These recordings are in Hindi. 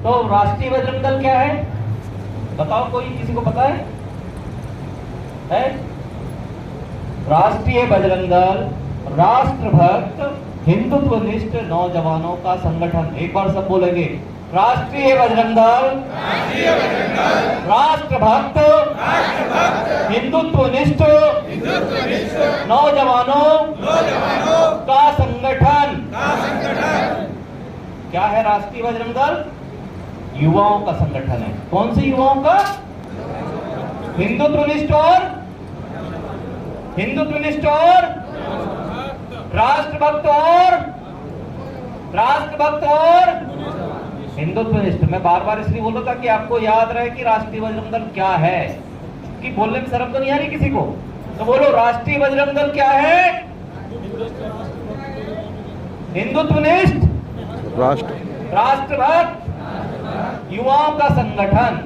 तो राष्ट्रीय बजरंग दल क्या है? बताओ, कोई किसी को पता है? राष्ट्रीय बजरंग दल राष्ट्रभक्त हिंदुत्वनिष्ठ नौजवानों का संगठन। एक बार सब बोलेंगे, राष्ट्रीय बजरंग दल राष्ट्रभक्त हिंदुत्वनिष्ठ नौजवानों का संगठन। क्या है राष्ट्रीय बजरंग दल? युवाओं का संगठन है। कौन से युवाओं का? हिंदुत्वनिष्ठ और राष्ट्रभक्त और हिंदुत्वनिष्ठ। मैं बार बार इसलिए बोल रहा था कि आपको याद रहे कि राष्ट्रीय बजरंग दल क्या है। कि बोलने में शर्म तो नहीं आ रही किसी को? तो बोलो, राष्ट्रीय बजरंग दल क्या है? हिंदुत्वनिष्ठ राष्ट्रभक्त युवाओं का संगठन।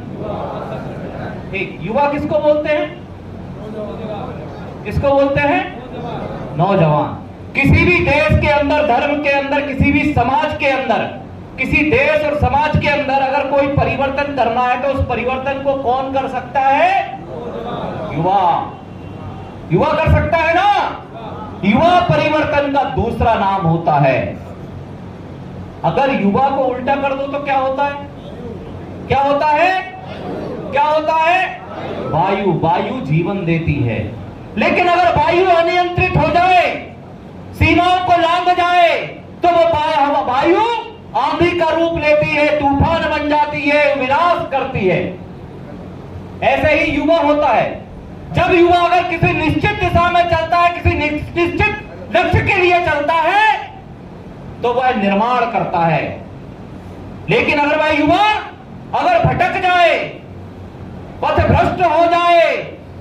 ठीक, युवा किसको बोलते हैं? किसको बोलते हैं? नौजवान। किसी भी देश के अंदर, धर्म के अंदर, किसी भी समाज के अंदर, किसी देश और समाज के अंदर अगर कोई परिवर्तन करना है तो उस परिवर्तन को कौन कर सकता है? युवा। युवा कर सकता है ना। युवा परिवर्तन का दूसरा नाम होता है। अगर युवा को उल्टा कर दो तो क्या होता है? क्या होता है? क्या होता है? वायु। वायु जीवन देती है, लेकिन अगर वायु अनियंत्रित हो जाए, सीमाओं को लांघ जाए, तो वो वायु आंधी का रूप लेती है, तूफान बन जाती है, विनाश करती है। ऐसे ही युवा होता है। जब युवा अगर किसी निश्चित दिशा में चलता है, किसी निश्चित लक्ष्य के लिए चलता है, तो वह निर्माण करता है। लेकिन अगर वह युवा अगर भटक जाए, पथभ्रष्ट हो जाए,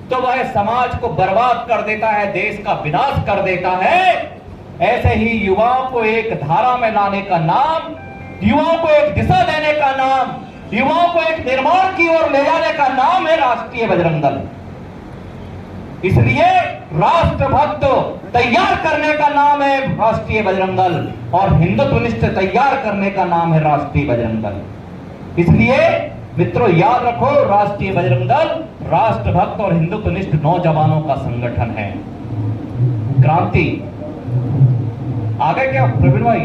तो वह समाज को बर्बाद कर देता है, देश का विनाश कर देता है। ऐसे ही युवाओं को एक धारा में लाने का नाम, युवाओं को एक दिशा देने का नाम, युवाओं को एक निर्माण की ओर ले जाने का नाम है राष्ट्रीय बजरंग दल। इसलिए राष्ट्रभक्त तैयार करने का नाम है राष्ट्रीय बजरंग दल, और हिंदुत्वनिष्ठ तैयार करने का नाम है राष्ट्रीय बजरंग दल। इसलिए मित्रों, याद रखो, राष्ट्रीय बजरंग दल राष्ट्रभक्त और हिंदुत्वनिष्ठ नौजवानों का संगठन है। क्रांति आ गए क्या प्रवीण भाई?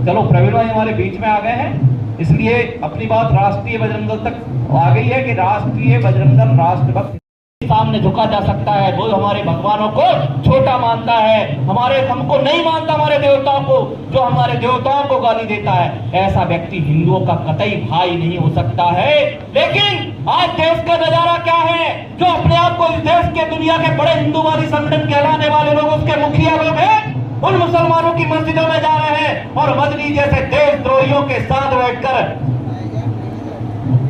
चलो, प्रवीण भाई हमारे बीच में आ गए हैं, इसलिए अपनी बात राष्ट्रीय बजरंग दल तक आ गई है कि राष्ट्रीय बजरंग दल राष्ट्रभक्त सामने झुका जा सकता है। वो हमारे भगवानों को छोटा मानता है, हमको नहीं मानता, हमारे देवताओं को, जो हमारे देवताओं को गाली देता है, ऐसा व्यक्ति हिंदुओं का कतई भाई नहीं हो सकता है। लेकिन आज देश का नजारा क्या है? जो अपने आप को इस देश के, दुनिया के बड़े हिंदूवादी संगठन कहलाने वाले लोग, उसके मुखिया लोग हैं, उन मुसलमानों की मस्जिदों में जा रहे हैं और मदनी जैसे देशद्रोहियों के साथ बैठकर,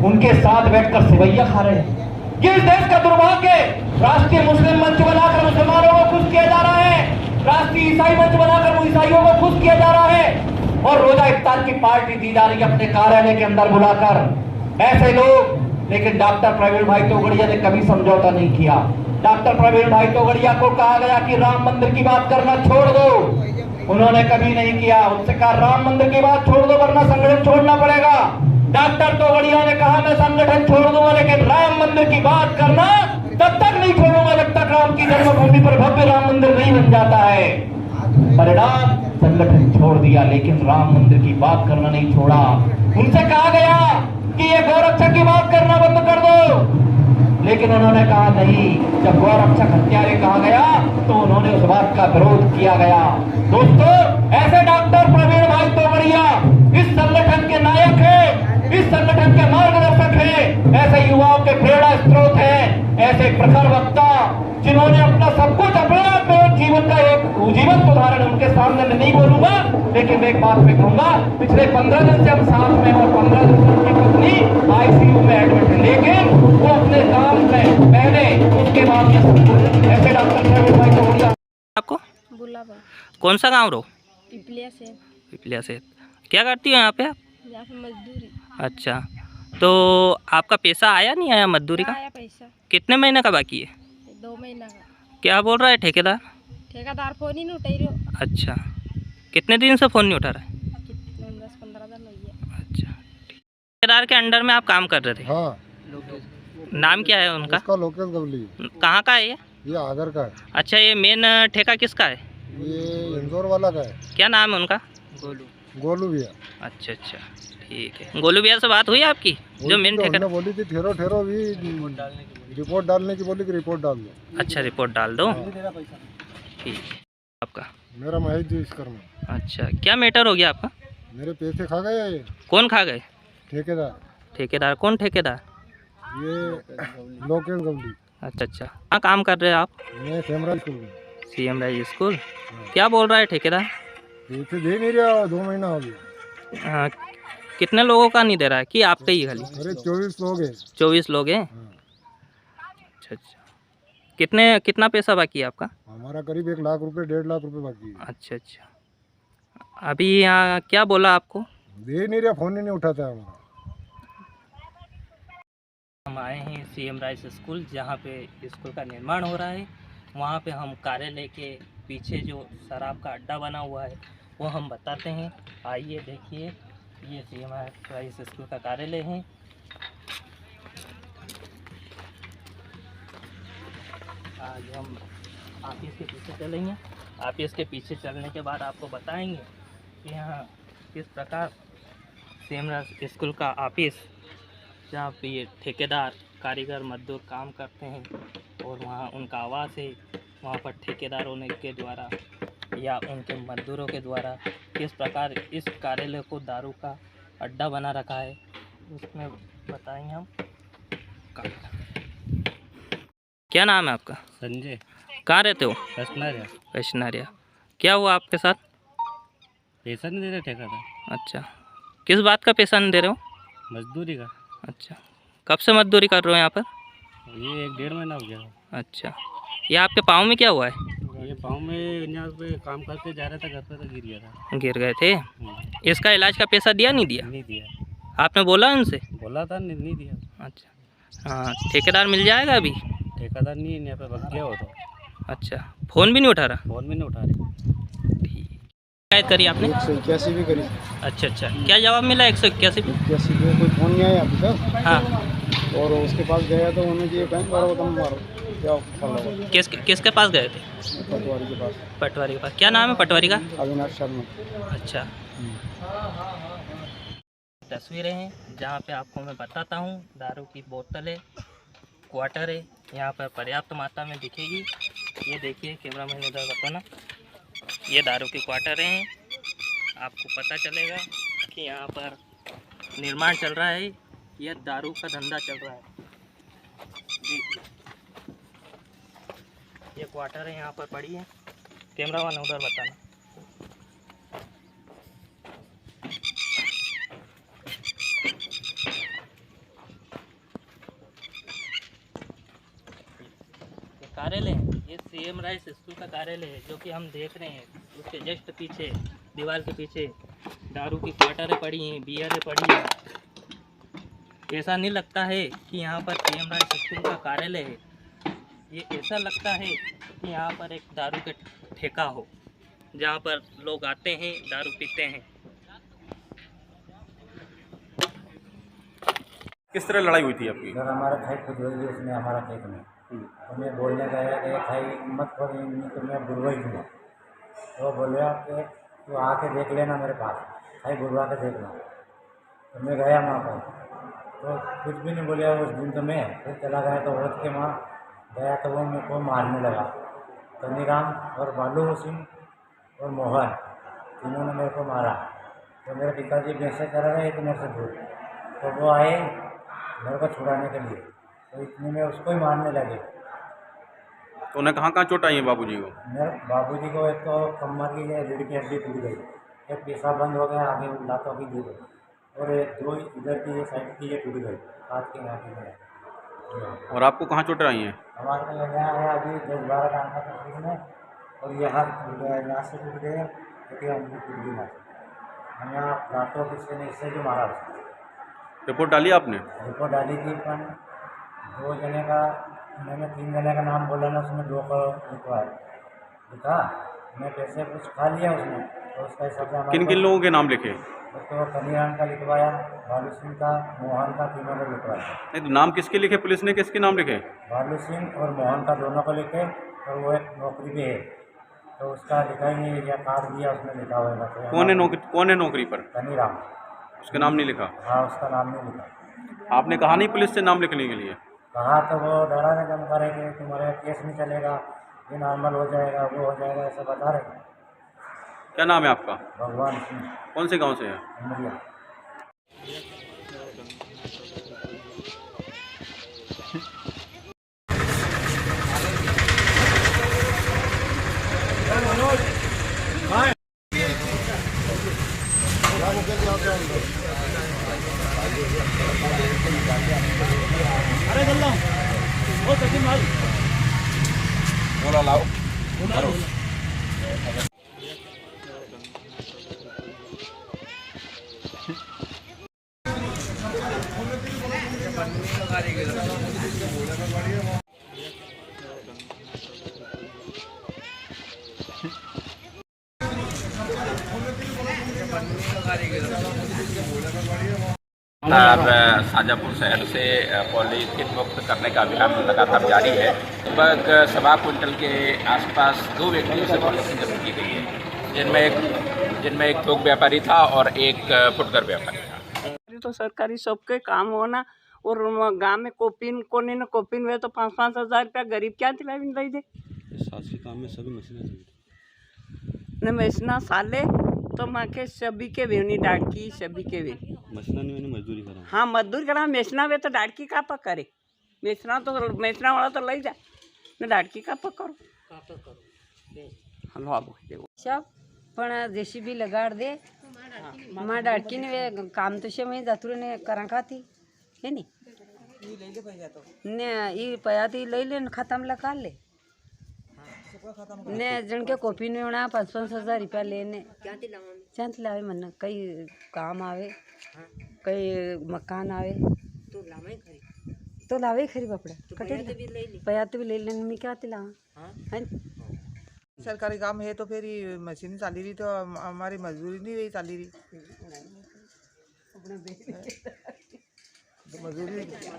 उनके साथ बैठकर सेवैया खा रहे हैं। ये इस देश का दुर्भाग्य है। राष्ट्रीय मुस्लिम मंच बनाकर मुसलमानों को खुश किया जा रहा है, राष्ट्रीय ईसाई मंच बनाकर ईसाइयों को खुश किया जा रहा है, और रोजा इफ्तार की पार्टी दी जा रही है अपने कार्यालय के अंदर बुलाकर। ऐसे लोग, लेकिन डॉक्टर प्रवीण भाई तोगड़िया ने कभी समझौता नहीं किया। डॉक्टर प्रवीण भाई तोगड़िया को कहा गया कि राम मंदिर की बात करना छोड़ दो, उन्होंने कभी नहीं किया। उनसे कहा राम मंदिर की बात छोड़ दो वरना संगठन छोड़ना पड़ेगा। डॉक्टर तोगड़िया ने कहा मैं संगठन छोड़ दूंगा, लेकिन राम मंदिर की बात करना तब तक नहीं छोड़ूंगा जब तक राम की जन्मभूमि पर भव्य राम मंदिर नहीं बन जाता है। परिणाम, संगठन छोड़ दिया, लेकिन राम मंदिर की बात करना नहीं छोड़ा। उनसे कहा गया कि ये गौरक्षा की बात करना बंद कर दो, लेकिन उन्होंने कहा नहीं। जब गौरक्षक हत्यारे कहा गया तो उन्होंने उस बात का विरोध किया गया। दोस्तों, ऐसे डॉक्टर प्रवीण भाई तोगड़िया इस संगठन के नायक है, इस संगठन के मार्गदर्शक है, ऐसे युवाओं के प्रेरणा स्रोत हैं, ऐसे प्रखर वक्ता जिन्होंने अपना सब कुछ, अपने आप में जीवन का एक जीवंत उदाहरण, उनके सामने मैं नहीं बोलूंगा, लेकिन मैं एक बात में कहूंगा, पिछले 15 दिन से हम साथ में, और 15 दिन से उनकी पत्नी आईसीयू में एडमिट है, लेकिन वो अपने काम में पहले, उसके बाद ऐसे डॉक्टर प्रवीण भाई तोगड़िया। आपको गुलाबा। कौन सा गाँव रो? पिपलिया से। पिपलिया से। क्या करती हो यहाँ पे आप? यहाँ पे मजदूरी। अच्छा, तो आपका पैसा आया नहीं आया मजदूरी का? आया पैसा, कितने महीने का बाकी है? 2 महीना का। क्या बोल रहा है ठेकेदार? ठेकेदार फोन ही नहीं उठाई रहो। अच्छा, कितने दिन से फ़ोन नहीं उठा रहा है? 10-15 दिन हो गया। अच्छा, ठेकेदार के अंडर में आप काम कर रहे थे? हाँ, नाम क्या है उनका? उसका लोकेश गवली, कहाँ का है ये? ये आगर का है, अच्छा, ये मेन ठेका किसका है? ये इंदौर वाला का है, क्या नाम है उनका? गोलू भैया। अच्छा अच्छा, ठीक है। गोलू भैया से बात हुई आपकी, जो मेन ठेका? हमने बोली थी ठहरो ठहरो भी रिपोर्ट डालने की, बोली कि रिपोर्ट डाल दो। अच्छा, रिपोर्ट डाल दो। ठीक है। आपका? मेरा महेश जी विश्वकर्मा। अच्छा, क्या मैटर हो गया आपका? मेरे पैसे खा गए ये कौन खा गए? ठेकेदार, ठेकेदार? कौन ठेकेदार? ये लोकेश गवली। अच्छा अच्छा, कहाँ काम कर रहे हैं आप? मैं सेमराज स्कूल में। CM rise school. क्या बोल रहा है ठेकेदार? पैसे दे नहीं रहा, 2 महीना हो गया। कितने लोगों का नहीं दे रहा है कि आपके ही खाली? अरे 24 लोग हैं। 24 लोग हैं। हाँ। अच्छा अच्छा, कितना पैसा बाकी है आपका? हमारा करीब 1 लाख रुपए, 1.5 लाख रुपए बाकी है। अच्छा अच्छा, अभी यहाँ क्या बोला आपको? दे नहीं रहा, फोन ही नहीं उठाता हमारा। हम आए हैं CM राइज स्कूल, जहाँ पे स्कूल का निर्माण हो रहा है। वहाँ पे हम कार्यालय के पीछे जो शराब का अड्डा बना हुआ है वो हम बताते हैं। आइए देखिए, ये CM राइज स्कूल का कार्यालय है। आज हम ऑफिस के पीछे चलेंगे। ऑफिस के पीछे चलने के बाद आपको बताएंगे कि यहाँ किस प्रकार CM राइज स्कूल का ऑफिस, जहाँ पे ये ठेकेदार, कारीगर, मजदूर काम करते हैं और वहाँ उनका आवास है, वहाँ पर ठेकेदारों ने के द्वारा या उनके मजदूरों के द्वारा किस प्रकार इस कार्यालय को दारू का अड्डा बना रखा है, उसमें बताएंगे हम। क्या नाम है आपका? संजय। कहाँ रहते हो? कश्मीर। वैष्णरिया। क्या हुआ आपके साथ? पैसा नहीं दे रहे ठेकेदार। अच्छा, किस बात का पैसा नहीं दे रहे हो? मजदूरी का। अच्छा, कब से मजदूरी कर रहे हो यहाँ पर? ये 1-1.5 महीना हो गया। अच्छा, ये आपके पाँव में क्या हुआ है? ये पाँव में यहाँ पे काम करते जा रहा था, घर पे तो गिर गया था। गिर गए थे? इसका इलाज का पैसा दिया नहीं दिया? नहीं दिया। आपने बोला उनसे? बोला था, नहीं दिया। अच्छा, हाँ, ठेकेदार मिल जाएगा अभी? ठेकेदार नहीं है, यहाँ पे भग गया हो तो। अच्छा, फ़ोन भी नहीं उठा रहा? फोन में नहीं उठा रहे। ठीक। शिकायत करी आपने? 181 भी करी। अच्छा अच्छा, क्या जवाब मिला? 181 भी? 181 पे कोई फोन नहीं आया अभी तक। हाँ, और उसके पास गया तो उन्होंने जी बैंक मारो तुम मारो, क्या फल किसके पास गए थे? पटवारी के पास, पटवारी के पास। क्या नाम है पटवारी का? अविनाश शर्मा। अच्छा, तस्वीरें हैं जहाँ पे आपको मैं बताता हूँ। दारू की बोतल है, क्वार्टर है, यहाँ पर पर्याप्त मात्रा में दिखेगी। ये देखिए, कैमरा मैन उधर बताना, ये दारू की क्वार्टर हैं। आपको पता चलेगा कि यहाँ पर निर्माण चल रहा है, यह दारू का धंधा चल रहा है। देखिए, ये क्वार्टर है, यहाँ पर पड़ी है। कैमरा मैन उधर बताना। कार्यालय है, ये CM राइज स्कूल का कार्यालय है, जो कि हम देख रहे हैं। उसके जस्ट पीछे, दीवार के पीछे दारू की क्वार्टरें पड़ी हैं, बियरें पड़ी हैं। ऐसा नहीं लगता है कि यहाँ पर CM राइज स्कूल का कार्यालय है। ये ऐसा लगता है कि यहाँ पर एक दारू का ठेका हो, जहाँ पर लोग आते हैं, दारू पीते हैं। किस तरह लड़ाई हुई थी आपकी? सर हमारा खाई खुद हुई थी उसमें, हमारा खेत में। तो मैं बोलने गया कि खाई मत खोल, नहीं तो मैं बुलवा ही दूँगा। तो बोले कि तू आके देख लेना मेरे पास, खाई बुलवा के देखना। तो मैं गया वहाँ पर, तो कुछ भी नहीं बोलिया उस दिन। तो मैं फिर चला गया, तो औरत के वहाँ गया तो वो मेरे को मारने लगा। तनीराम और बालू सिंह और मोहन, तीनों ने मेरे को मारा। तो मेरे पिताजी भैंसे चला रहे थे मेरे से दूर, तो वो आए मेरे को छुड़ाने के लिए। तो इतने में उसको ही मारने लगे। तो उन्हें कहाँ चोट आई है बाबूजी को? मेरे बाबूजी को एक तो कमर की रीढ़ की हड्डी टूट गई, एक पेशाब बंद हो गया, आगे लातों की गिर गई, और एक 2 इधर की ये साइड की ये टूट गई, हाथ के यहाँ की। और आपको कहाँ चोट आई है? हमारे यहाँ है अभी 10-12 काम का तस्वीर में, और यहाँ टूट गया, यहाँ से टूट गया, क्योंकि हमको टूट गई यहाँ से। हम यहाँ लातों किससे नहीं, इससे जो मारा उसको। रिपोर्ट डाली आपने? रिपोर्ट डाली थी, पर 2 जने का, मैंने 3 जने का नाम बोला ना, उसमें 2 को लिखा, मैं पैसे कुछ खा लिया उसने, तो उसका हिसाब से किन किन लोगों के नाम लिखे? तो कनीराम का लिखवाया, भालू सिंह का, मोहन का, तीनों को लिखवाया। नहीं तो नाम किसके लिखे पुलिस ने, किसके नाम लिखे? भालू सिंह और मोहन का दोनों को लिखे, और वो एक नौकरी पे है तो उसका लिखा ही नहीं, या कार्ड दिया उसमें लिखा हुआ है। कौन है नौकरी पर? कनीराम। उसका नाम नहीं लिखा? हाँ, उसका नाम नहीं लिखा। आपने कहा नहीं पुलिस से नाम लिखने के लिए? कहा तो वो डराने धमका रहे कि तुम्हारा केस नहीं चलेगा, ये नॉर्मल हो जाएगा, वो हो जाएगा, ऐसा बता रहे। क्या नाम है आपका? भगवान सिंह। कौन से गांव से है? उमरिया। शाजापुर शहर से पॉलीथीन मुक्त करने का अभियान लगातार जारी है। लगभग 1.25 क्विंटल के आसपास 2 व्यक्तियों से पॉलीथीन जब्त की गई है, जिनमें एक थोक व्यापारी था और एक फुटकर व्यापारी था। तो सरकारी शॉप के काम होना, और गांव में कोपिन कोने न कोपिन हुए तो 5-5 हज़ार रुपया गरीब क्या दिला दे दे। शासकीय काम में सभी मशीनें न मशीना साले तो माँ के सभी के भी डाड़की सभी के भी मशीना नहीं मजदूरी करा। हाँ, मजदूरी करा। मेसना वे तो डाड़की का पक करे, मेसना वाला तो लई जाए न डाड़की का पक करो। हलो आप सब पण जेसीबी लगाड़ दे माँ डाड़की ने वे काम तो से मैं जातुरे ने करा खाती है नी ने ये पयाती लई ले खत्म लगा ले ने जन के कॉपी में होना 5-5 हज़ार रुपया लेने क्या लावे मन कई काम आवे, कई मकान आवे तो लावे खरी बापड़ा कटे पयात भी ले लेने में क्या लावा। सरकारी काम है तो फिर मशीन चाली रही तो हमारी मजदूरी नहीं रही चाली रही, तो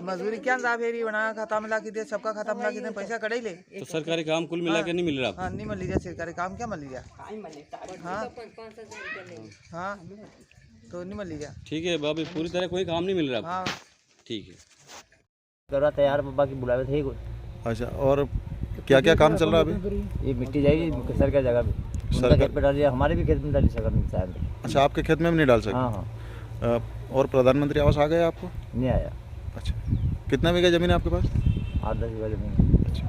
मजदूरी क्या था फिर बना खाता मिला के दे, सबका खाता मिला के दे, पैसा कड़े ले। तो सरकारी काम कुल मिला के नहीं मिल रहा? हाँ, नहीं मिल रहा सरकारी काम, क्या मिल रहा? हाँ हाँ, तो नहीं मिल रहा। ठीक है बाबू, पूरी तरह कोई काम नहीं मिल रहा? हाँ ठीक है, करा तैयार बाकी बुलावे थे। अच्छा, और क्या क्या काम चल रहा है अभी? ये मिट्टी जाएगी सरकारी जगह पे, उनका खेत पे डालिए, हमारे भी खेत में डाली सरकार। अच्छा, आपके खेत में भी नहीं डाल सकते? हाँ हाँ। और प्रधानमंत्री आवास आ गया आपको? नहीं आया। अच्छा, कितना बीघा जमीन है आपके पास? 8-10 बीघा जमीन। अच्छा,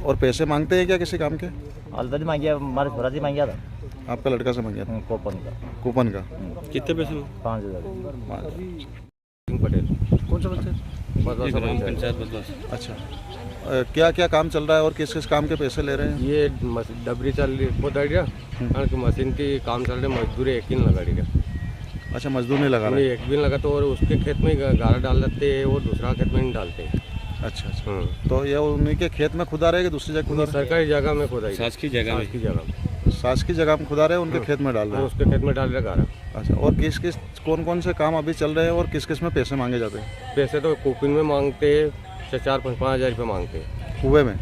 और पैसे मांगते हैं क्या किसी काम के? ऑलरेडी मांगिया, हमारे छोरा जी मांगिया था। आपका लड़का से मांगिया था? कूपन का कितने पैसे? 5,000। पटेल। कौन सा पंचायत बदलाव। अच्छा, क्या क्या काम चल रहा है और किस किस काम के पैसे ले रहे हैं? ये डबरी चल रही बहुत आइडिया, मशीन की काम चल रहे, मजदूरी एक ही लगा रही है। अच्छा, मजदूर नहीं लगा रहे? एक भी लगा तो और उसके खेत में गारा डाल देते हैं और दूसरा खेत में नहीं डालते। अच्छा अच्छा, तो ये उन्हीं के खेत में खुदा रहे कि दूसरी जगह खुदा? सरकारी जगह में खुदा, शासकीय जगह में खुदा रहे, उनके खेत में डाल रहे हैं? उसके खेत में डाल रहे गारा। अच्छा, और किस किस कौन से काम अभी चल रहे हैं और किस किस में पैसे मांगे जाते हैं? पैसे तो कोपिन में मांगते 4-5 हज़ार रुपये मांगते हैं। कुएं में?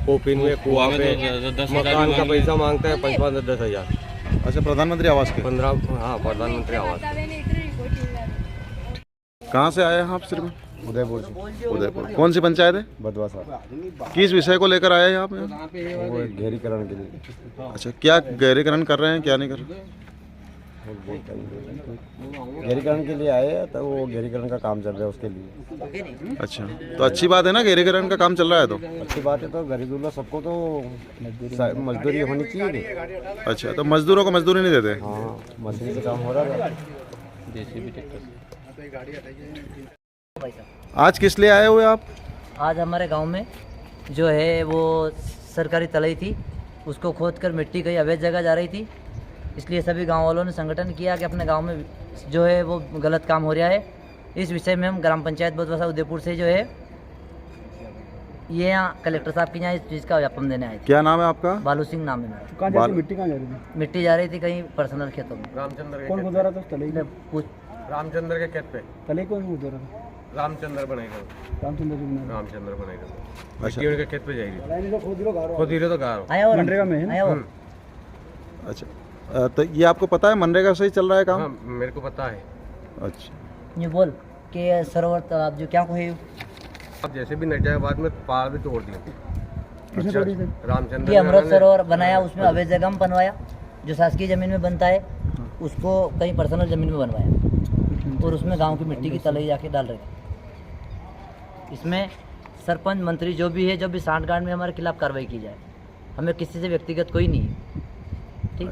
कोपिन में कुआ पे मकान का पैसा मांगता है 5-10 हज़ार। अच्छा, प्रधानमंत्री आवास के? 15। हाँ, प्रधानमंत्री आवास। कहाँ से आए हैं आप? सिर्फ उदयपुर से। उदयपुर। कौन सी पंचायत है? बदवा साहब। किस विषय को लेकर आए हैं आप? वो गहरीकरण के लिए। अच्छा, क्या गहरीकरण कर रहे हैं, क्या नहीं कर रहे? गहरीकरण के लिए आए हैं, तो वो गहरीकरण का काम चल रहा है उसके लिए। अच्छा, तो अच्छी बात है ना, गहरीकरण का काम चल रहा है तो अच्छी बात है। तो गरीब लोग सबको तो मजदूरी होनी चाहिए। अच्छा, तो मजदूरों को मजदूरी नहीं देते? हाँ, मजदूरी से काम हो रहा है। आज किस लिए आए हुए आप? आज हमारे गांव में जो है वो सरकारी तलई थी, उसको खोद कर मिट्टी कहीं अवैध जगह जा रही थी, इसलिए सभी गांव वालों ने संगठन किया कि अपने गांव में जो है वो गलत काम हो रहा है। इस विषय में हम ग्राम पंचायत बदवासा उदयपुर से जो है ये यहाँ कलेक्टर साहब के यहाँ इस चीज़ का व्यापन देने आए थे। क्या नाम है आपका? बालू सिंह नाम है मेरा। कहाँ जा रही मिट्टी? कहाँ जा रही थी? मिट्टी जा रही थी कहीं पर्सनल खेतों में। रामचंद्र कौन गुजारा था तले? कुछ रामचंद्र के खेत पे तले कौन गुजारा था? रामचंद्र बनाएगा, रामचंद्र जी ने। रामचंद्र बनाएगा। अच्छा। मिट्टी उनके खेत पे जाएगी, खुद ही तो गारो आया और मनरेगा में है ना? आया और अच्छा, तो ये आपको पता है मनरेगा से ही चल रहा है काम? हाँ, मेरे को पता है। अच्छा, ये बोल कि सरोवर तालाब जो क्या कोई अब जैसे भी नट जाए बाद में पहाड़ भी तोड़ दिए। किसने तोड़ी थी? रामचंद्र कि अमृत सरोवर बनाया, उसमें अवैध जगह में बनवाया, जो शासकीय जमीन में बनता है उसको कहीं पर्सनल जमीन में बनवाया और उसमें गांव की मिट्टी की तलई जाके डाल रहे थे। इसमें सरपंच मंत्री जो भी है, जो भी सांठगांठ में हमारे खिलाफ कार्रवाई की जाए। हमें किसी से व्यक्तिगत कोई नहीं है। ठीक,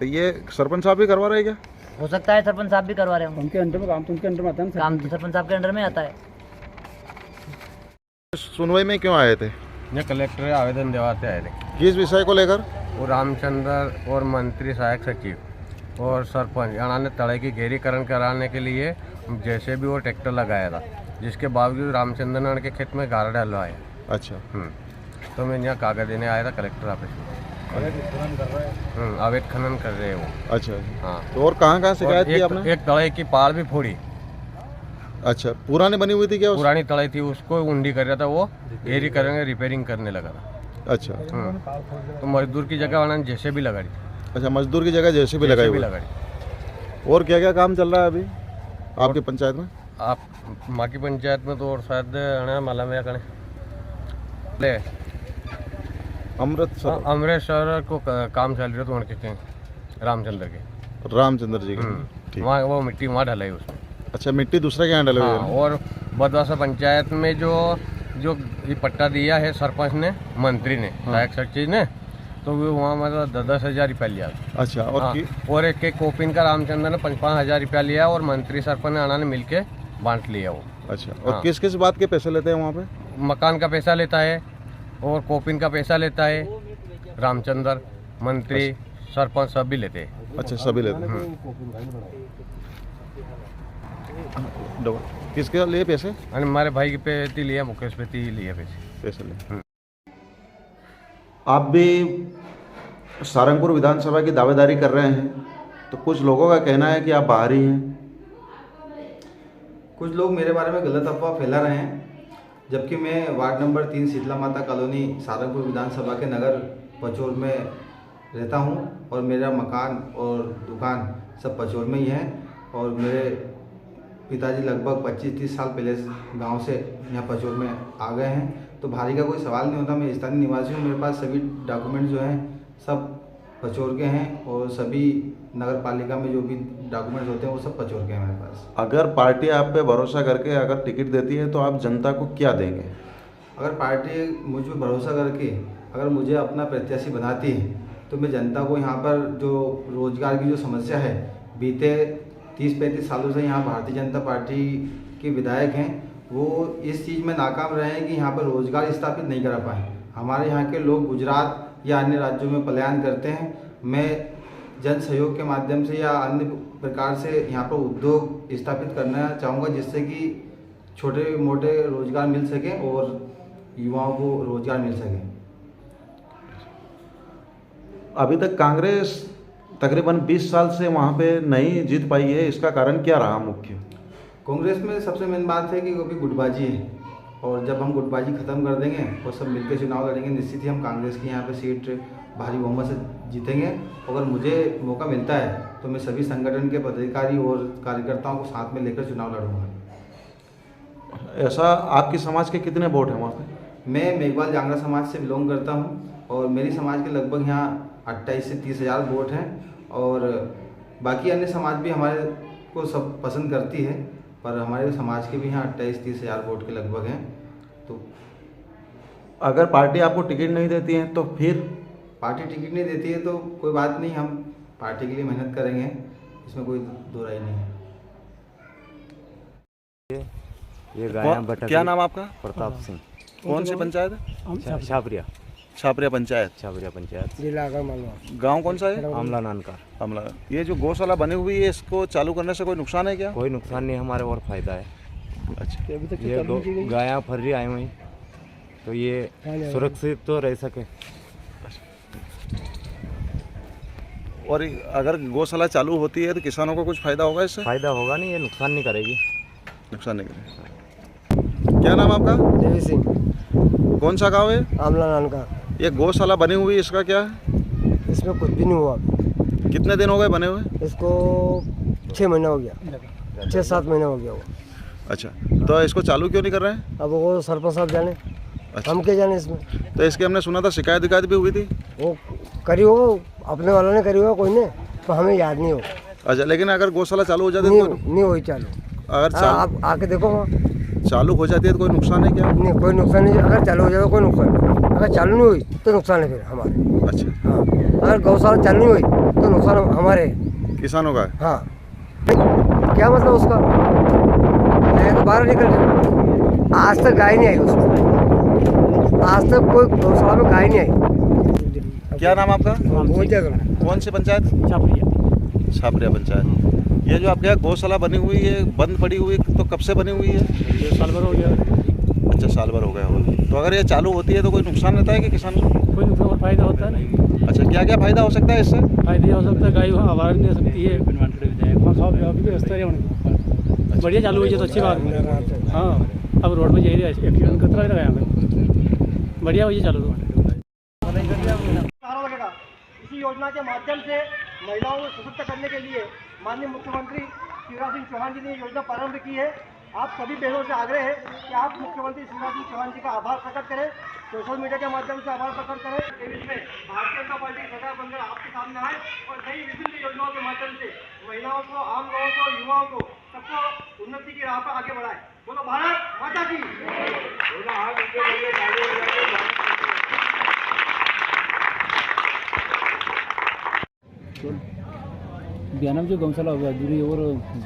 तो ये सरपंच साहब भी करवा रहे हैं क्या? हो सकता है सरपंच साहब भी करवा रहे होंगे। उनके अंडर में काम तो उनके अंडर में आता है ना? काम तो सरपंच साहब के अंडर में आता है। सुनवाई में क्यों आए थे? ये कलेक्टर आवेदन देवाते आए थे। किस विषय को लेकर? वो रामचंद्र और मंत्री सहायक सचिव और सरपंच ने तड़े की घेरीकरण कराने के लिए जैसे भी वो ट्रैक्टर लगाया था, जिसके बावजूद रामचंद्र ने उनके खेत में गारा डलवाया। अच्छा। तो मैं यहाँ कागज देने आया था कलेक्टर ऑफिस में। अवैध खनन कर रहे हैं वो। अच्छा। हाँ। तो और कहाँ शिकायत की आपने? एक तड़े की पाल भी फोड़ी। अच्छा, पुरानी बनी हुई थी क्या? पुरानी तड़े थी, उसको उंडी कर रहा था वो, घेरी करेंगे रिपेयरिंग करने लगा था। अच्छा। तो मजदूर की जगह उन्होंने जैसे भी लगा दी। अच्छा, मजदूर की जगह जैसे भी लगाई हुई। और क्या क्या काम चल रहा है अभी आपकी पंचायत में? आप माँ की पंचायत में तो और शायद माला में कने ले अमृतसर को काम चल रहा तो उनके रामचंद्र जी के। वहाँ वो मिट्टी वहाँ ढलाई उसमें। अच्छा, मिट्टी दूसरे के यहाँ डले हुए हैं। और बदवासा पंचायत में जो ये पट्टा दिया है सरपंच ने, मंत्री ने, सहायक सचिव ने, तो वो वहाँ मतलब 10,000 रुपया लिया। अच्छा। और एक कोपिन का रामचंद्र ने 5,000 रुपया लिया और मंत्री सरपंच ने आना ने मिलके बांट लिया वो। अच्छा। और किस किस बात के पैसे लेते हैं वहाँ पे? मकान का पैसा लेता है और कोपिन का पैसा लेता है रामचंद्र, मंत्री, सरपंच सब भी लेते हैं। अच्छा, सभी लेते हैं। किसके लिए पैसे? हमारे भाई के पे लिया, मुकेश पे लिया पैसे लिए। आप भी सारंगपुर विधानसभा की दावेदारी कर रहे हैं, तो कुछ लोगों का कहना है कि आप बाहरी हैं। कुछ लोग मेरे बारे में गलत अफवाह फैला रहे हैं, जबकि मैं वार्ड नंबर 3 शीतला माता कॉलोनी सारंगपुर विधानसभा के नगर पचोल में रहता हूं और मेरा मकान और दुकान सब पचोल में ही है। और मेरे पिताजी लगभग 25-30 साल पहले गांव से यहाँ पचोल में आ गए हैं, तो भारी का कोई सवाल नहीं होता। मैं स्थानीय निवासी हूँ, मेरे पास सभी डॉक्यूमेंट जो हैं सब पचोल के हैं और सभी नगर पालिका में जो भी डॉक्यूमेंट्स होते हैं वो सब पचोल के हैं मेरे पास। अगर पार्टी आप पे भरोसा करके अगर टिकट देती है तो आप जनता को क्या देंगे? अगर पार्टी मुझ पर भरोसा करके अगर मुझे अपना प्रत्याशी बनाती है तो मैं जनता को यहाँ पर जो रोजगार की जो समस्या है, बीते 30-35 सालों से यहाँ भारतीय जनता पार्टी के विधायक हैं, वो इस चीज़ में नाकाम रहे हैं कि यहाँ पर रोजगार स्थापित नहीं करा पाए। हमारे यहाँ के लोग गुजरात या अन्य राज्यों में पलायन करते हैं। मैं जन सहयोग के माध्यम से या अन्य प्रकार से यहाँ पर उद्योग स्थापित करना चाहूँगा, जिससे कि छोटे मोटे रोजगार मिल सके और युवाओं को रोजगार मिल सके। अभी तक कांग्रेस तकरीबन 20 साल से वहाँ पे नहीं जीत पाई है, इसका कारण क्या रहा मुख्य? कांग्रेस में सबसे मेन बात है कि वो भी गुटबाजी है, और जब हम गुटबाजी ख़त्म कर देंगे और सब मिलकर चुनाव लड़ेंगे, निश्चित ही हम कांग्रेस की यहाँ पे सीट भारी बहुमत से जीतेंगे। अगर मुझे मौका मिलता है तो मैं सभी संगठन के पदाधिकारी और कार्यकर्ताओं को साथ में लेकर चुनाव लड़ूंगा। ऐसा आपकी समाज के कितने वोट हैं वहाँ पे? मैं मेघवाल जांगड़ा समाज से बिलोंग करता हूँ और मेरी समाज के लगभग यहाँ 28 से 30 हज़ार वोट हैं, और बाकी अन्य समाज भी हमारे को सब पसंद करती है, पर हमारे समाज के भी यहाँ 28-30 हज़ार वोट के लगभग हैं। तो अगर पार्टी आपको टिकट नहीं देती है तो फिर? पार्टी टिकट नहीं देती है तो कोई बात नहीं, हम पार्टी के लिए मेहनत करेंगे, इसमें कोई दो राय नहीं है। ये गाय क्या नाम आपका? प्रताप सिंह। कौन सी पंचायत है? छापरिया पंचायत। जिला आगरमालवा। गांव कौन सा है? आमला नानकर। आमला। ये जो गौशाला बनी हुई है, इसको चालू करने से कोई नुकसान है क्या? कोई नुकसान नहीं, हमारे और फायदा है। अच्छा। ये गायाँ फर्री आई हुई। तो ये सुरक्षित तो रह सके। और अगर गौशाला चालू होती है तो किसानों को कुछ फायदा होगा इससे? फायदा होगा नहीं, ये नुकसान नहीं करेगी। नुकसान नहीं करेगी। क्या नाम आपका? देवी सिंह। कौन सा गांव है? आमला नान का। ये गौशाला बनी हुई, इसका क्या है? इसमें कुछ भी नहीं हुआ। कितने दिन हो गए बने हुए? इसको 6 महीना हो गया, 6-7 महीना हो गया वो। अच्छा, तो इसको चालू क्यों नहीं कर रहे हैं? अब वो सरपंच साहब जाने। अच्छा। हम क्या जाने इसमें। तो इसके हमने सुना था शिकायत विकायत भी हुई थी। वो करी हो, अपने वालों ने करी हो, कोई ने, तो हमें याद नहीं हो। अच्छा, लेकिन अगर गौशाला चालू हो जाती नहीं, तो नहीं हुई चालू। अगर आप आके देखो चालू हो जाती है तो कोई नुकसान है क्या? नहीं, कोई नुकसान नहीं। अगर चालू हो जाएगा कोई नुकसान नहीं, अगर चालू नहीं हुई तो नुकसान है फिर हमारे। अच्छा। हाँ, अगर गौशाला चालू नहीं हुई तो नुकसान हमारे किसानों का है। हाँ, क्या मतलब उसका? तो बाहर निकल गए। आज तक गाय नहीं आई उसमें, आज तक कोई गौशाला में गाय नहीं आई। क्या नाम आपका? कौन सी पंचायत? छापरिया पंचायत। ये जो आपके यहाँ गौशाला बनी हुई है, बंद पड़ी हुई, तो कब से बनी हुई है? ये साल भर हो गया। अच्छा, साल भर हो गया होगा। तो अगर ये चालू होती है तो कोई नुकसान रहता है कि किसान को? कोई नुकसान और फायदा होता है नहीं। अच्छा, क्या क्या फायदा हो सकता है इससे? फायदा हो सकता है, गाय आवाज नहीं हो सकती है, खाओ पियो की व्यवस्था है उनकी। बढ़िया चालू हुई है तो अच्छी बात है। हाँ, अब रोड पर जाइए एक्सीडेंट खतरा ही लगाया हमें। बढ़िया हुई है चालू तो। इसी योजना के माध्यम से महिलाओं को सशक्त करने के लिए माननीय मुख्यमंत्री शिवराज सिंह चौहान जी ने योजना प्रारंभ की है। आप सभी बहनों से आग्रह है कि आप मुख्यमंत्री शिवराज सिंह चौहान जी का आभार प्रकट करें, सोशल मीडिया के माध्यम से आभार प्रकट करें। इसमें भारतीय जनता पार्टी सरकार बनकर आपके सामने आए और कई विभिन्न योजनाओं के माध्यम से महिलाओं को, आम लोगों को, युवाओं को, सबको उन्नति की राह पर आगे बढ़ाए। बोलो भारत माता की। बयाना जो गौशाला होगा अधूरी और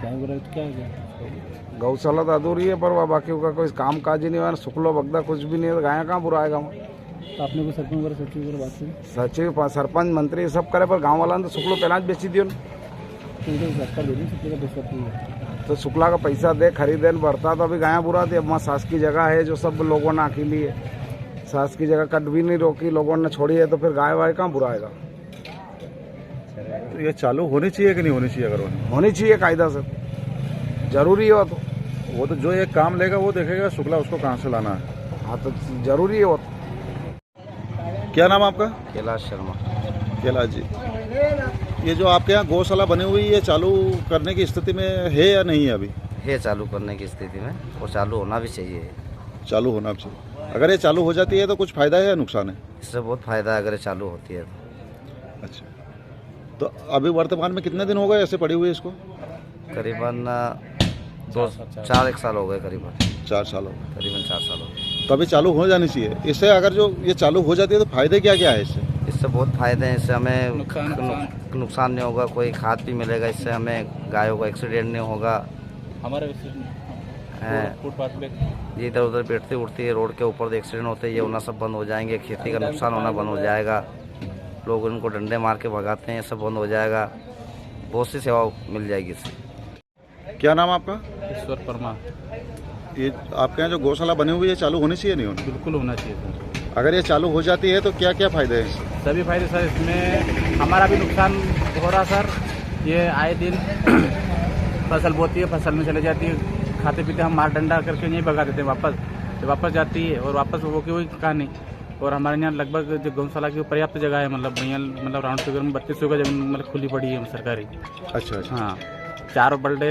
गाय वगैरह तो क्या है? गौशाला तो अधूरी है, पर वह बाकी का कोई काम काज ही नहीं हुआ, सुखलो बगदा कुछ भी नहीं है, गाय कहाँ बुरा आएगा। तो आपने कोई सरपंच वगैरह सचिव वगैरह बात की? सचिव, सरपंच, मंत्री सब करे, पर गाँव वाला ने तो शुक्लो पहला बेची दियो। सरकार दे रही, तो शुक्ला का पैसा दे, खरीदे बढ़ता तो अभी गाय बुरा थी। अब वहाँ सास की जगह है जो सब लोगों ने आकी ली है, सास की जगह कट भी नहीं रोकी, लोगों ने छोड़ी है, तो फिर गाय वाय कहाँ बुरा आएगा। ये चालू होनी चाहिए कि नहीं होनी चाहिए? अगर होनी चाहिए कायदा से, जरूरी हो तो। वो तो जो एक काम लेगा वो देखेगा शुक्ला उसको कहाँ से लाना है। हाँ, तो जरूरी है वो। क्या नाम आपका? कैलाश शर्मा। कैलाश जी, ये जो आपके यहाँ गौशाला बनी हुई है, चालू करने की स्थिति में है या नहीं है? अभी है चालू करने की स्थिति में, और चालू होना भी चाहिए। चालू होना भी चाहिए। अगर ये चालू हो जाती है तो कुछ फायदा है या नुकसान है? इससे बहुत फायदा है अगर ये चालू होती है तो। अच्छा, तो अभी वर्तमान में कितने दिन हो गए ऐसे पड़ी हुई इसको? करीबन 4 साल हो गए, करीबन 4 साल हो गए, करीबन 4 साल हो गए। तो अभी चालू हो जानी चाहिए। इससे अगर जो ये चालू हो जाती है तो फायदे क्या क्या है इससे? इससे बहुत फायदे हैं। इससे हमें नुकसान नहीं होगा, कोई खाद भी मिलेगा, इससे हमें गायों को एक्सीडेंट नहीं होगा। हमारे ये इधर उधर बैठती उठती है रोड के ऊपर, एक्सीडेंट होते हैं, ये होना सब बंद हो जाएंगे। खेती का नुकसान होना बंद हो जाएगा, लोग उनको डंडे मार के भगाते हैं, सब बंद हो जाएगा। बहुत सी सेवा मिल जाएगी इससे। क्या नाम आपका? ईश्वर परमार। ये आपके यहाँ जो गौशाला बनी हुई है चालू होनी चाहिए नहीं होनी? बिल्कुल होना चाहिए सर। अगर ये चालू हो जाती है तो क्या क्या फायदे हैं? सभी फायदे सर, इसमें हमारा भी नुकसान हो रहा सर। ये आए दिन फसल बोती है, फसल में चले जाती है, खाते पीते हम मार डंडा करके नहीं भगा देते, वापस जाती है और वापस वो की वही कहानी। और हमारे यहाँ लगभग जो गौशाला की पर्याप्त जगह है, मतलब राउंड फिगर में 32 जगह जमीन मतलब खुली पड़ी है सरकारी। अच्छा। हाँ, 4 बल्टे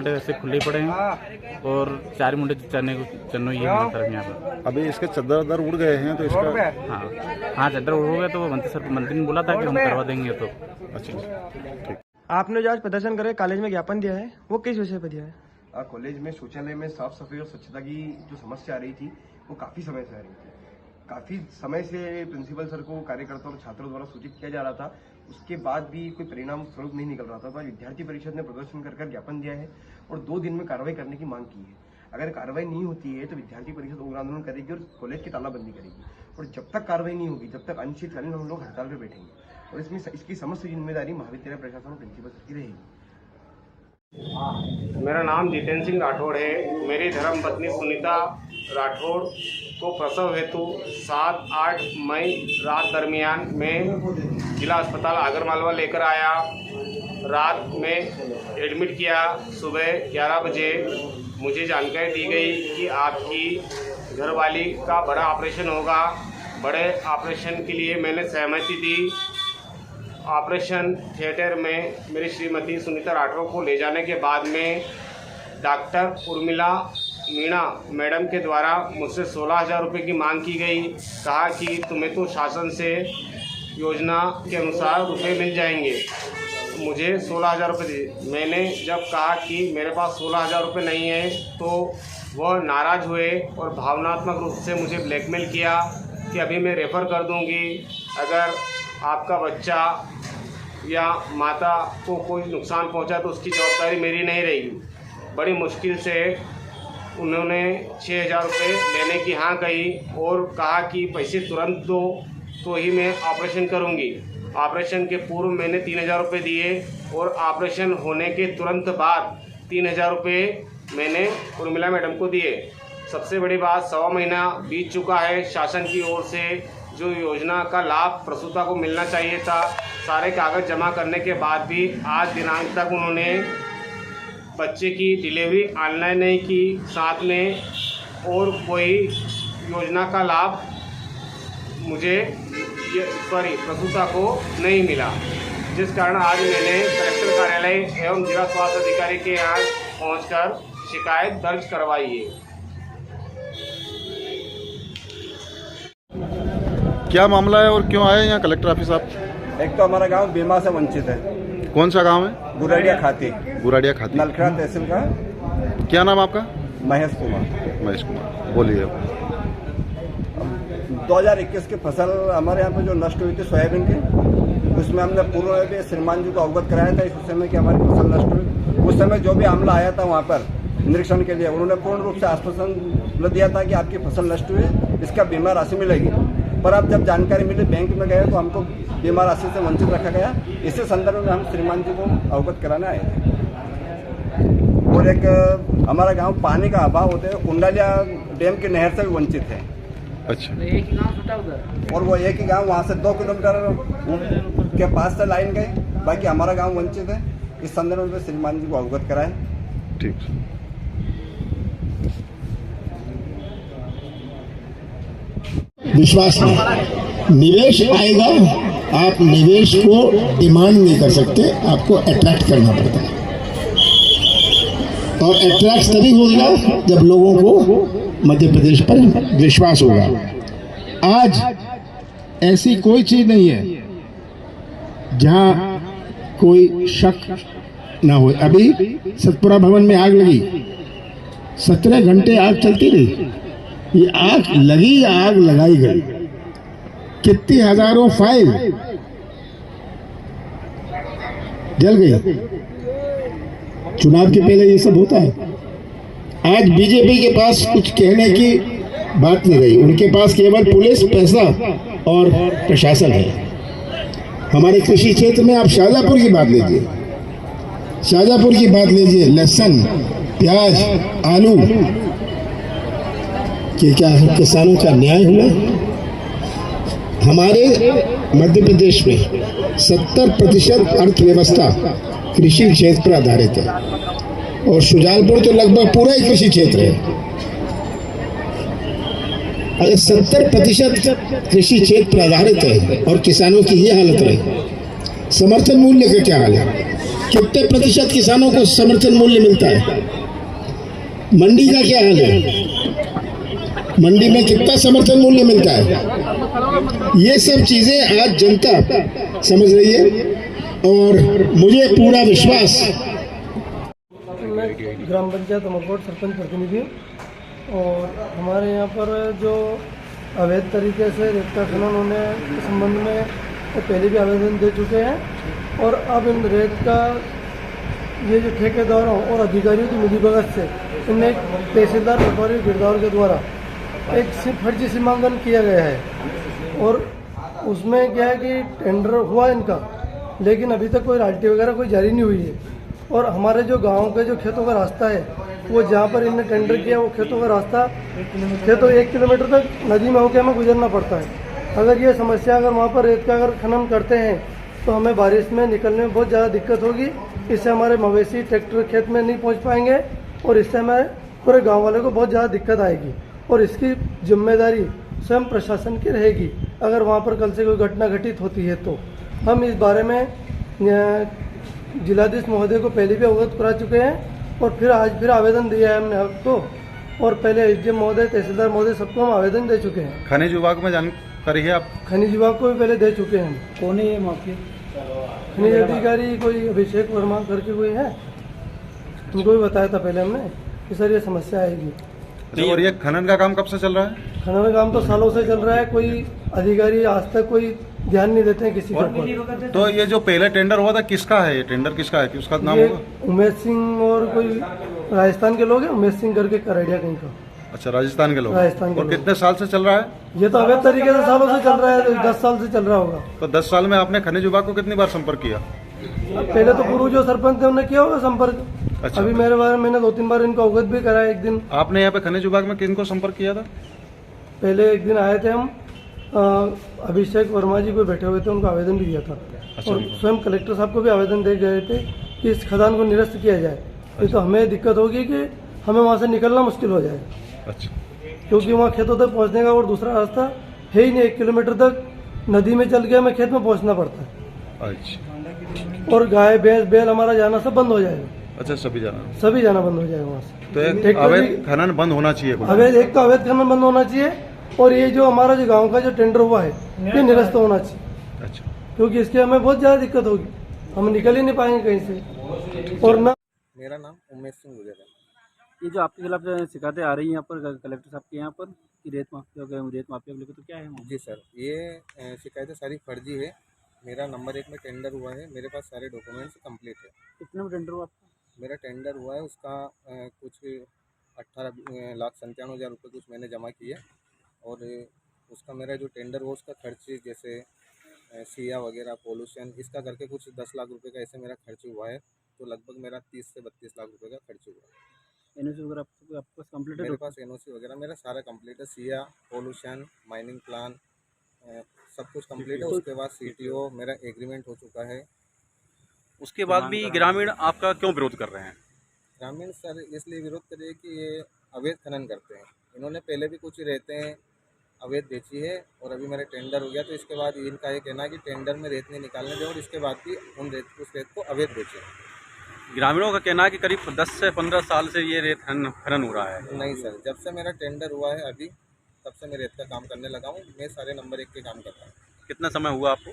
ऐसे खुले पड़े हैं और 4 मुंडे चन्नो ही है हमारे तरफ यहाँ पर। अभी इसके चद्दर उड़ गए हैं तो इसका? हाँ, चद्दर उड़ गए तो मंत्री ने बोला था कि हम करवा देंगे। तो अच्छा, आपने जो आज प्रदर्शन करे, कॉलेज में ज्ञापन दिया है, वो किस विषय पर दिया है? कॉलेज में शौचालय में साफ सफाई और स्वच्छता की जो समस्या आ रही थी वो काफ़ी समय से आ रही थी। काफ़ी समय से प्रिंसिपल सर को कार्यकर्ताओं और छात्रों द्वारा सूचित किया जा रहा था, उसके बाद भी कोई परिणाम स्वरूप नहीं निकल रहा था। तो आज विद्यार्थी परिषद ने प्रदर्शन कर ज्ञापन दिया है और 2 दिन में कार्रवाई करने की मांग की है। अगर कार्रवाई नहीं होती है तो विद्यार्थी परिषद उग्र आंदोलन करेगी और कॉलेज की तालाबंदी करेगी। और जब तक कार्रवाई नहीं होगी, जब तक अनिश्चितकालीन हम लोग हड़ताल पर बैठेंगे और इसमें इसकी समस्त जिम्मेदारी महाविद्यालय प्रशासन और प्रिंसिपल सर की रहेगी। मेरा नाम जितेंद्र सिंह राठौड़ है। मेरी धर्मपत्नी सुनीता राठौड़ को प्रसव हेतु 7-8 मई रात दरमियान में जिला अस्पताल आगरमालवा लेकर आया। रात में एडमिट किया। सुबह 11 बजे मुझे जानकारी दी गई कि आपकी घरवाली का बड़ा ऑपरेशन होगा। बड़े ऑपरेशन के लिए मैंने सहमति दी। ऑपरेशन थिएटर में मेरी श्रीमती सुनीता राठौड़ को ले जाने के बाद में डॉक्टर उर्मिला मीणा मैडम के द्वारा मुझसे 16,000 रुपये की मांग की गई। कहा कि तुम्हें तो शासन से योजना के अनुसार रुपये मिल जाएंगे। मुझे 16,000 रुपये दिए। मैंने जब कहा कि मेरे पास 16,000 रुपये नहीं है तो वह नाराज़ हुए और भावनात्मक रूप से मुझे ब्लैकमेल किया कि अभी मैं रेफ़र कर दूंगी, अगर आपका बच्चा या माता को कोई नुकसान पहुंचा तो उसकी जवाबदारी मेरी नहीं रहेगी। बड़ी मुश्किल से उन्होंने 6,000 रुपये लेने की हाँ कही और कहा कि पैसे तुरंत दो तो ही मैं ऑपरेशन करूंगी। ऑपरेशन के पूर्व मैंने 3,000 रुपये दिए और ऑपरेशन होने के तुरंत बाद 3,000 रुपये मैंने उर्मिला मैडम को दिए। सबसे बड़ी बात, 1.25 महीना बीत चुका है। शासन की ओर से जो योजना का लाभ प्रसूता को मिलना चाहिए था, सारे कागज़ जमा करने के बाद भी आज दिनांक तक उन्होंने बच्चे की डिलीवरी ऑनलाइन नहीं की, साथ में और कोई योजना का लाभ मुझे प्रसूता को नहीं मिला, जिस कारण आज मैंने कलेक्टर कार्यालय एवं जिला स्वास्थ्य अधिकारी के यहाँ पहुंचकर शिकायत दर्ज करवाई है। क्या मामला है और क्यों आए यहाँ कलेक्टर ऑफिस आप? एक तो हमारा गांव बीमा से वंचित है। कौन सा गांव है? गुराड़िया खाती। गुराड़िया खाती, नलखेड़ा तहसील का। क्या नाम आपका? महेश कुमार। महेश कुमार, बोलिए। 2021 की फसल हमारे यहाँ पे जो नष्ट हुई थी सोयाबीन की, उसमें हमने पूर्व में भी श्रीमान जी को अवगत कराया था इस समय कि हमारी फसल नष्ट हुई। उस समय जो भी आमला आया था वहाँ पर निरीक्षण के लिए, उन्होंने पूर्ण रूप से आश्वासन दिया था कि आपकी फसल नष्ट हुई, इसका बीमा राशि मिलेगी। पर अब जब जानकारी मिली बैंक में गए तो हमको बीमा राशि से वंचित रखा गया। इसी संदर्भ में हम श्रीमान जी को अवगत कराने आए थे। और एक हमारा गांव पानी का अभाव होते है, कुंडालिया डैम की नहर से भी वंचित है। अच्छा। एक ही गांव छूटा उधर, और वो एक ही गांव वहाँ से 2 किलोमीटर के पास से लाइन गई, बाकी हमारा गांव वंचित है। इस संदर्भ में श्रीमान जी को अवगत कराए। ठीक। विश्वास नहीं, निवेश आएगा, आप निवेश को डिमांड नहीं कर सकते, आपको अट्रैक्ट करना पड़ता है। और अट्रैक्ट तभी होगा जब लोगों को मध्य प्रदेश पर विश्वास होगा। आज ऐसी कोई चीज नहीं है जहां कोई शक ना हो। अभी सतपुरा भवन में आग लगी, 17 घंटे आग चलती रही। ये आग लगी, आग लगाई गई, कितनी हजारों फाइल जल गई। चुनाव के पहले ये सब होता है। आज बीजेपी के पास कुछ कहने की बात नहीं रही, उनके पास केवल पुलिस, पैसा और प्रशासन है। हमारे कृषि क्षेत्र में आप शाहजहाँपुर की बात लीजिए, शाहजहाँपुर की बात लीजिए, लहसुन, प्याज, आलू, कि क्या है किसानों का न्याय हुआ? हमारे मध्य प्रदेश में 70% अर्थव्यवस्था कृषि क्षेत्र पर आधारित है और शुजालपुर तो लगभग पूरा ही कृषि क्षेत्र है। अगर 70% कृषि क्षेत्र पर आधारित है और किसानों की ये हालत रही, समर्थन मूल्य का क्या हाल है? कितने प्रतिशत किसानों को समर्थन मूल्य मिलता है? मंडी का क्या हाल है? मंडी में कितना समर्थन मूल्य मिलता है? ये सब चीजें आज जनता समझ रही है और मुझे पूरा विश्वास। मैं ग्राम पंचायत अमरकोट सरपंच प्रतिनिधि, और हमारे यहाँ पर जो अवैध तरीके से रेत का खनन होने के संबंध में तो पहले भी आवेदन दे चुके हैं, और अब इन रेत का ये जो ठेकेदारों और अधिकारियों की मिलीभगत से इनने तहसीलदार, पटवारी, गिरदार के द्वारा एक फर्जी सीमांकन किया गया है। और उसमें क्या है कि टेंडर हुआ इनका, लेकिन अभी तक कोई रॉयल्टी वगैरह कोई जारी नहीं हुई है। और हमारे जो गांव के जो खेतों का रास्ता है वो जहाँ पर इनने टेंडर किया वो खेतों का रास्ता खेतों 1 किलोमीटर तक नदी में होकर हमें गुजरना पड़ता है। अगर ये समस्या अगर वहाँ पर रेत का अगर खनन करते हैं तो हमें बारिश में निकलने में बहुत ज़्यादा दिक्कत होगी। इससे हमारे मवेशी ट्रैक्टर खेत में नहीं पहुँच पाएंगे और इससे हमारे पूरे गाँव वाले को बहुत ज़्यादा दिक्कत आएगी और इसकी जिम्मेदारी स्वयं प्रशासन की रहेगी। अगर वहाँ पर कल से कोई घटना घटित होती है तो हम इस बारे में जिलाधीश महोदय को पहले भी अवगत करा चुके हैं और फिर आज फिर आवेदन दिया है हमने अब तो, और पहले एसडीएम महोदय तहसीलदार महोदय सबको हम आवेदन दे चुके हैं। खनिज विभाग में जानकारी है आप? खनिज विभाग को भी पहले दे चुके हैं। कौन है ये माफिया? खनिज अधिकारी कोई अभिषेक वर्मा करके कोई है, उनको भी बताया था पहले हमने कि सर ये समस्या आएगी। और ये खनन का काम कब से चल रहा है? खनन का काम तो सालों से चल रहा है, कोई अधिकारी आज तक कोई ध्यान नहीं देते हैं किसी के ऊपर। तो ये जो पहले टेंडर हुआ था किसका है? ये टेंडर किसका है? उसका नाम होगा? उमेश सिंह और कोई राजस्थान के लोग हैं, उमेश सिंह करके करैडिया कहीं का। अच्छा, राजस्थान के लोग। राजस्थान के और कितने साल से चल रहा है ये? तो अवैध तरीके से सालों से चल रहा है, 10 साल से चल रहा होगा। तो 10 साल में आपने खनिज विभाग को कितनी बार संपर्क किया? पहले तो पूर्व जो सरपंच थे उन्होंने किया होगा संपर्क। अच्छा। अभी मेरे बारे में मैंने 2-3 बार इनको अवगत भी कराया। एक दिन आपने यहाँ पे खनिज विभाग में किनको संपर्क किया था? पहले एक दिन आए थे हम, अभिषेक वर्मा जी को बैठे हुए थे, उनको आवेदन भी दिया था। अच्छा, और स्वयं कलेक्टर साहब को भी आवेदन दे गए थे कि इस खदान को निरस्त किया जाए। अच्छा। तो हमें दिक्कत होगी कि हमें वहाँ से निकलना मुश्किल हो जाएगा। अच्छा। क्योंकि वहाँ खेतों तक पहुँचने का और दूसरा रास्ता है ही नहीं। 1 किलोमीटर तक नदी में चल के हमें खेत में पहुँचना पड़ता है। अच्छा। और गाय भैंस बैल हमारा जाना सब बंद हो जाएगा। अच्छा, सभी जाना बंद हो जाएगा वहाँ से। तो एक अवैध खनन बंद होना चाहिए। एक तो अवैध खनन बंद होना चाहिए और ये जो हमारा जो गांव का जो टेंडर हुआ है ये निरस्त होना चाहिए। अच्छा। क्योंकि इसके हमें बहुत ज़्यादा दिक्कत होगी, हम निकल ही नहीं पाएंगे कहीं से। और ना मेरा नाम उमेश सिंह गुजर है। ये जो आपके खिलाफ शिकायतें आ रही हैं यहाँ पर कलेक्टर साहब के यहाँ पर कि रेत माफिया को लेकर, तो क्या है? जी सर, ये शिकायतें सारी फर्जी है। मेरा नंबर 1 में टेंडर हुआ है, मेरे पास सारे डॉक्यूमेंट्स कंप्लीट है। कितने में टेंडर हुआ आपका? मेरा टेंडर हुआ है उसका कुछ 18,97,000 रुपये कुछ मैंने जमा किए और उसका मेरा जो टेंडर हुआ उसका खर्च जैसे सिया वगैरह पोल्यूशन इसका करके कुछ 10 लाख रुपए का ऐसे मेरा खर्च हुआ है। तो लगभग मेरा 30 से 32 लाख रुपए का खर्च हुआ है। एनओसी वगैरह आपके पास कंप्लीट है? मेरे पास एनओसी वगैरह मेरा सारा कंप्लीट है। सिया पोल्यूशन माइनिंग प्लान सब कुछ कंप्लीट है। उसके बाद सीटीओ मेरा एग्रीमेंट हो चुका है। उसके बाद भी ग्रामीण आपका क्यों विरोध कर रहे हैं? ग्रामीण सर इसलिए विरोध कर रहे हैं कि ये अवैध खनन करते हैं। इन्होंने पहले भी कुछ रहते हैं अवैध बेची है और अभी मेरा टेंडर हो गया तो इसके बाद इनका ये कहना है कि टेंडर में रेत नहीं निकालने दें और इसके बाद भी उस रेत को अवैध बेचें। ग्रामीणों का कहना है कि करीब 10 से 15 साल से ये रेत खनन हो रहा है। नहीं सर, जब से मेरा टेंडर हुआ है अभी तब से मैं रेत का काम करने लगा हूँ। मैं सारे नंबर 1 के काम करता हूँ। कितना समय हुआ आपको?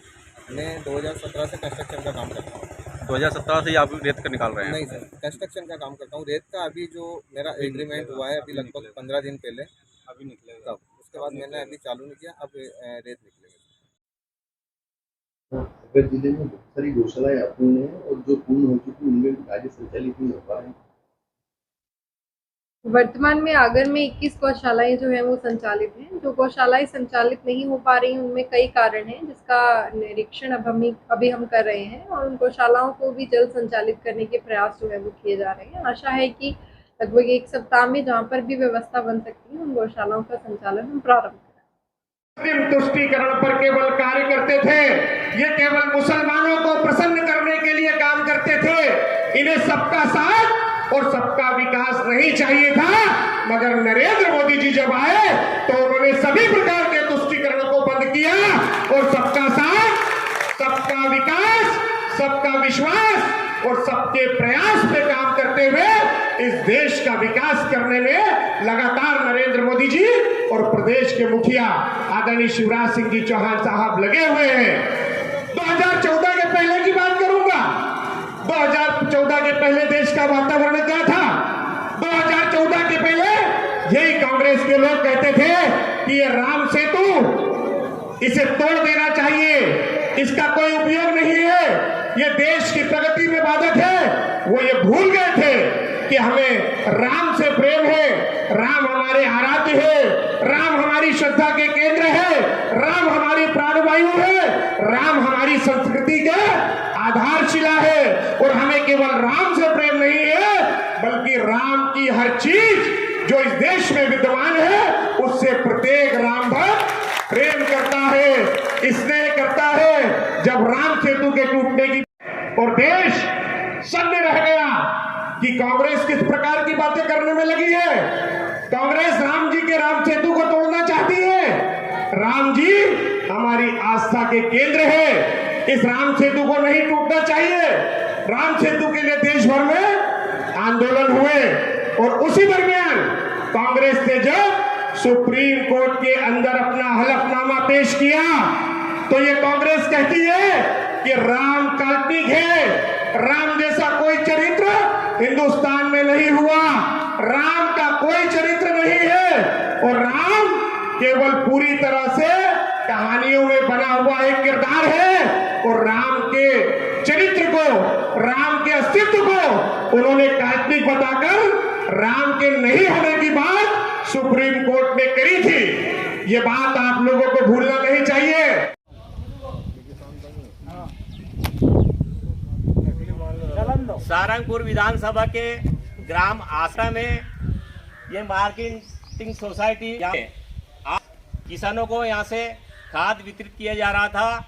मैं 2017 से कंस्ट्रक्शन का काम करता हूँ। 2017 से आप रेत का निकाल रहे हैं? नहीं सर, कंस्ट्रक्शन का काम करता हूँ। रेत का अभी जो मेरा एग्रीमेंट हुआ है अभी लगभग 15 दिन पहले अभी निकलेगा। तब उसके बाद मैंने अभी चालू नहीं किया, अब रेत निकलेगी। अगर जिले में बहुत सारी गौशालाएं अपूर्ण हैं और जो पूर्ण हो चुकी उनमें कार्य संचालित नहीं हो पा रहे हैं। वर्तमान में आगर में 21 गौशालाएं जो हैं वो संचालित हैं। जो गौशालाएं संचालित नहीं हो पा रही हैं उनमें कई कारण हैं जिसका निरीक्षण अभी हम कर रहे हैं और उन गौशालाओं को भी जल्द संचालित करने के प्रयास जो है वो किए जा रहे हैं। आशा है कि लगभग 1 सप्ताह में जहाँ पर भी व्यवस्था बन सकती है उन गौशालाओं का संचालन हम प्रारंभ करें। तुष्टीकरण पर केवल कार्य करते थे, ये केवल मुसलमानों को प्रसन्न करने के लिए काम करते थे। इन्हें सबका साथ और सबका विकास नहीं चाहिए था, मगर नरेंद्र मोदी जी जब आए तो उन्होंने सभी प्रकार के तुष्टीकरण को बंद किया और सबका साथ, सबका विकास, सबका विश्वास और सबके प्रयास पे काम करते हुए इस देश का विकास करने में लगातार नरेंद्र मोदी जी और प्रदेश के मुखिया आदरणीय शिवराज सिंह जी चौहान साहब लगे हुए हैं। 2014 के पहले की बात करूंगा। 2014 के पहले देश का वातावरण क्या था? 2014 के पहले यही कांग्रेस के लोग कहते थे कि ये राम सेतु इसे तोड़ देना चाहिए, इसका कोई उपयोग नहीं है, ये देश की प्रगति में बाधक है। वो ये भूल गए थे कि हमें राम से प्रेम है, राम हमारे आराध्य है, राम हमारी श्रद्धा के केंद्र है, राम हमारी प्राणवायु है, राम हमारी संस्कृति के आधारशिला है। और हमें केवल राम से प्रेम नहीं है, बल्कि राम की हर चीज जो इस देश में विद्यमान है उससे प्रत्येक राम भक्त प्रेम करता है, स्नेह करता है। जब राम सेतु के टूटने की और देश शून्य रह गया कि कांग्रेस किस प्रकार की बातें करने में लगी है। कांग्रेस राम जी के राम सेतु को तोड़ना चाहती है। राम जी हमारी आस्था के केंद्र है, इस राम सेतु को नहीं टूटना चाहिए। राम सेतु के लिए देश भर में आंदोलन हुए और उसी दरमियान कांग्रेस ने जब सुप्रीम कोर्ट के अंदर अपना हलफनामा पेश किया तो ये कांग्रेस कहती है कि राम काल्पनिक है, राम जैसा कोई चरित्र हिंदुस्तान में नहीं हुआ, राम का कोई चरित्र नहीं है और राम केवल पूरी तरह से कहानियों में बना हुआ एक किरदार है। और राम के चरित्र को, राम के अस्तित्व को उन्होंने काल्पनिक बताकर राम के नहीं होने की बात सुप्रीम कोर्ट ने करी थी। ये बात आप लोगों को भूलना नहीं चाहिए। सारंगपुर विधानसभा के ग्राम आसरा में ये मार्केटिंग सोसाइटी किसानों को यहाँ से खाद वितरित किया जा रहा था।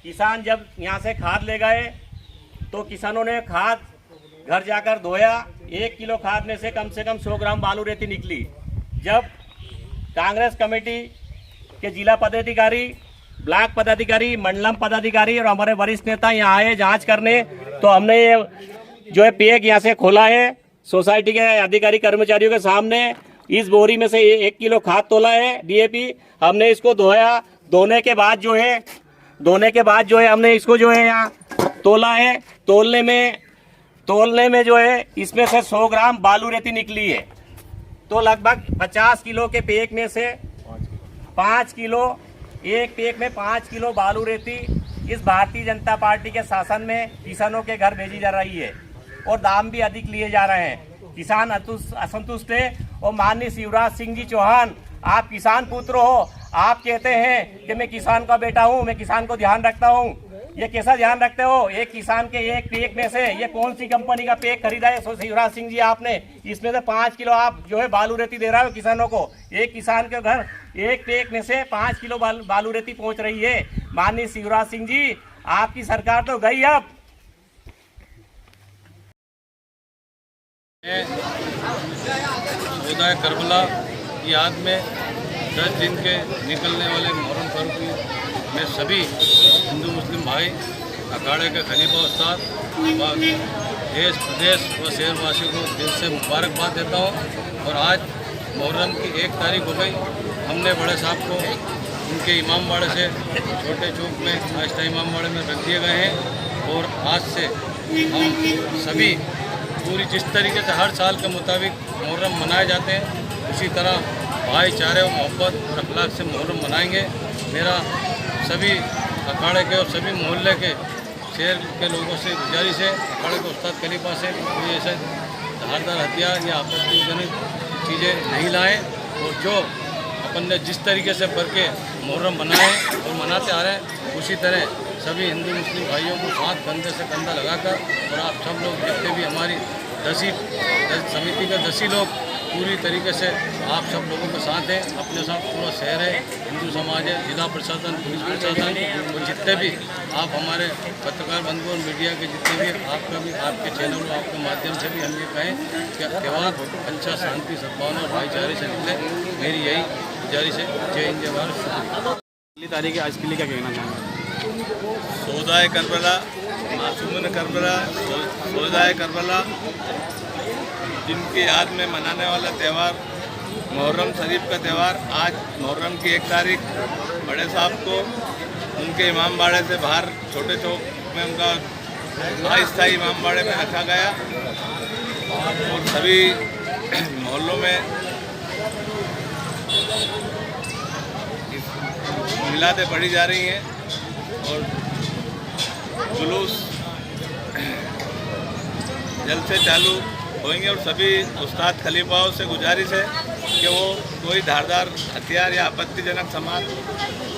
किसान जब यहाँ से खाद ले गए तो किसानों ने खाद घर जाकर धोया। 1 किलो खाद में से कम 100 ग्राम बालू रेती निकली। जब कांग्रेस कमेटी के जिला पदाधिकारी, ब्लॉक पदाधिकारी, मंडलम पदाधिकारी और हमारे वरिष्ठ नेता यहाँ आए जांच करने, तो हमने ये जो है पैक यहाँ से खोला है सोसाइटी के अधिकारी कर्मचारियों के सामने। इस बोरी में से 1 किलो खाद तोला है DAP। हमने इसको धोया। धोने के बाद जो है हमने इसको जो है यहाँ तोला है। तोलने में जो है इसमें से 100 ग्राम बालू रेती निकली है। तो लगभग 50 किलो के पैक में से 5 किलो, एक पैक में 5 किलो बालू रेती इस भारतीय जनता पार्टी के शासन में किसानों के घर भेजी जा रही है और दाम भी अधिक लिए जा रहे हैं। किसान असंतुष्ट है। और माननीय शिवराज सिंह जी चौहान, आप किसान पुत्र हो, आप कहते हैं कि मैं किसान का बेटा हूं, मैं किसान को ध्यान रखता हूं। ये कैसा ध्यान रखते हो? एक किसान के एक पैक में से ये कौन सी कंपनी का पैक खरीदा है शिवराज सिंह जी आपने? इसमें से 5 किलो आप जो है बालू रेती दे रहे हो किसानों को। एक किसान के घर एक पैक में से 5 किलो बालू रेती पहुंच रही है। माननीय शिवराज सिंह जी, आपकी सरकार तो गई। अब शोहदाए करबला की याद में 10 दिन के निकलने वाले मुहर्रम पर्व की मैं सभी हिंदू मुस्लिम भाई, अखाड़े के खलीफा उस्ताद व देश प्रदेश व शहरवासियों को दिल से मुबारकबाद देता हूँ। और आज मुहर्रम की 1 तारीख हो गई। हमने बड़े साहब को उनके इमाम बाड़े से छोटे चौक में आस्था इमाम बाड़े में रख दिए गए हैं। और आज से हम सभी पूरी जिस तरीके से हर साल के मुताबिक मुहर्रम मनाए जाते हैं, उसी तरह भाईचारे और मोहब्बत और अखलाक से मुहर्रम मनाएंगे। मेरा सभी अखाड़े के और सभी मोहल्ले के शहर के लोगों से गुजारिश है, अखाड़े के उस्ताद खलीफा से कोई ऐसे धारदार हथियार या आपत्तिजनक चीज़ें नहीं लाएं। और जो अपन ने जिस तरीके से भर के मुहर्रम मनाए और मनाते आ रहे हैं, उसी तरह सभी हिंदू मुस्लिम भाइयों को साथ कंधे से कंधा लगाकर, और आप सब लोग जितने भी हमारी 10 समिति के 10 लोग पूरी तरीके से आप सब लोगों के साथ हैं। अपने साथ पूरा शहर है, हिंदू समाज है, जिला प्रशासन, पुलिस प्रशासन और जितने भी आप हमारे पत्रकार बंधु और मीडिया के जितने भी आपका भी आपके चैनल और आपके माध्यम से भी हम ये कहें कि त्यौहार अच्छा, शांति, सद्भावना और भाईचारे से निकले। मेरी यही गुजारिश है। जय हिंद, जय भारत। पहली तारीख आज के लिए क्या कहना चाहेंगे? शोहदाए करबला, मासूमन करबला, शोहदाए करबला जिनकी याद में मनाने वाला त्यौहार मुहर्रम शरीफ का त्यौहार, आज मुहर्रम की 1 तारीख बड़े साहब को उनके इमाम बाड़े से बाहर छोटे चौक में उनका अस्थायी इमाम बाड़े में रखा गया। और सभी मोहल्लों में मिलादें बढ़ी जा रही हैं और जुलूस जल्द से चालू होंगे। और सभी उस्ताद खलीफाओं से गुजारिश है कि वो कोई धारदार हथियार या आपत्तिजनक सामान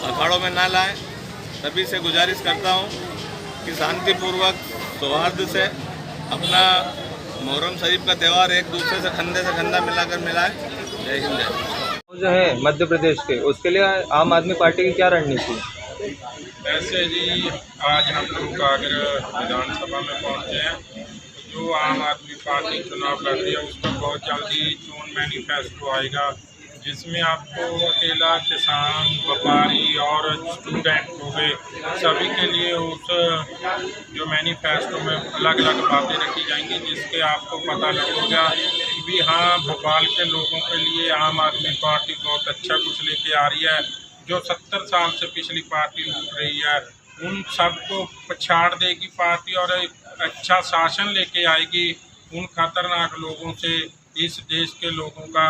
अखाड़ों में ना लाएं। सभी से गुजारिश करता हूँ कि शांतिपूर्वक सौहार्द से अपना मुहर्रम शरीफ का त्यौहार एक दूसरे से कंधे से कंधा मिलाकर मिलाएं। जय हिंद, जय भारत। जो है मध्य प्रदेश के, उसके लिए आम आदमी पार्टी की क्या रणनीति है? वैसे जी आज हम लोग आगरा विधानसभा में पहुंचे हैं। जो आम आदमी पार्टी चुनाव लड़ रही है उसका बहुत जल्दी चोन मैनिफेस्टो आएगा, जिसमें आपको अकेला किसान, व्यापारी और स्टूडेंट हो गए सभी के लिए उस जो मैनिफेस्टो में अलग अलग बातें रखी जाएंगी, जिसके आपको पता लगेगा कि भी हाँ भोपाल के लोगों के लिए आम आदमी पार्टी बहुत अच्छा कुछ लेके आ रही है। जो 70 साल से पिछली पार्टी लूट रही है उन सबको पछाड़ देगी पार्टी और एक अच्छा शासन लेके आएगी। उन खतरनाक लोगों से इस देश के लोगों का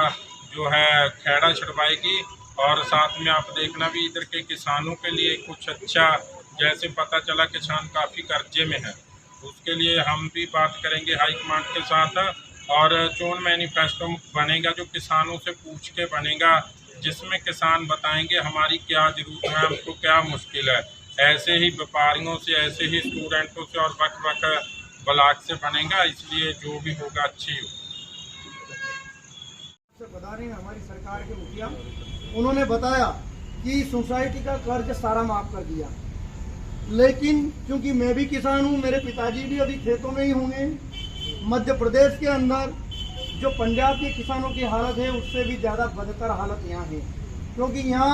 जो है खैड़ा छुड़वाएगी। और साथ में आप देखना भी इधर के किसानों के लिए कुछ अच्छा, जैसे पता चला किसान काफ़ी कर्जे में है, उसके लिए हम भी बात करेंगे हाईकमांड के साथ। और चोन मैनिफेस्टो बनेगा जो किसानों से पूछ के बनेगा, जिसमें किसान बताएंगे हमारी क्या ज़रूरत है, हमको क्या मुश्किल है। ऐसे ही व्यापारियों से, ऐसे ही स्टूडेंटों से और वक्त ब्लॉक से बनेगा। इसलिए जो भी होगा अच्छी हो। बता रहे हैं हमारी सरकार के मुखिया, उन्होंने बताया कि सोसाइटी का कर्ज सारा माफ कर दिया, लेकिन क्योंकि मैं भी किसान हूँ, मेरे पिताजी भी अभी खेतों में ही होंगे। मध्य प्रदेश के अंदर जो पंजाब के किसानों की हालत है उससे भी ज़्यादा बदतर हालत यहाँ है, क्योंकि यहाँ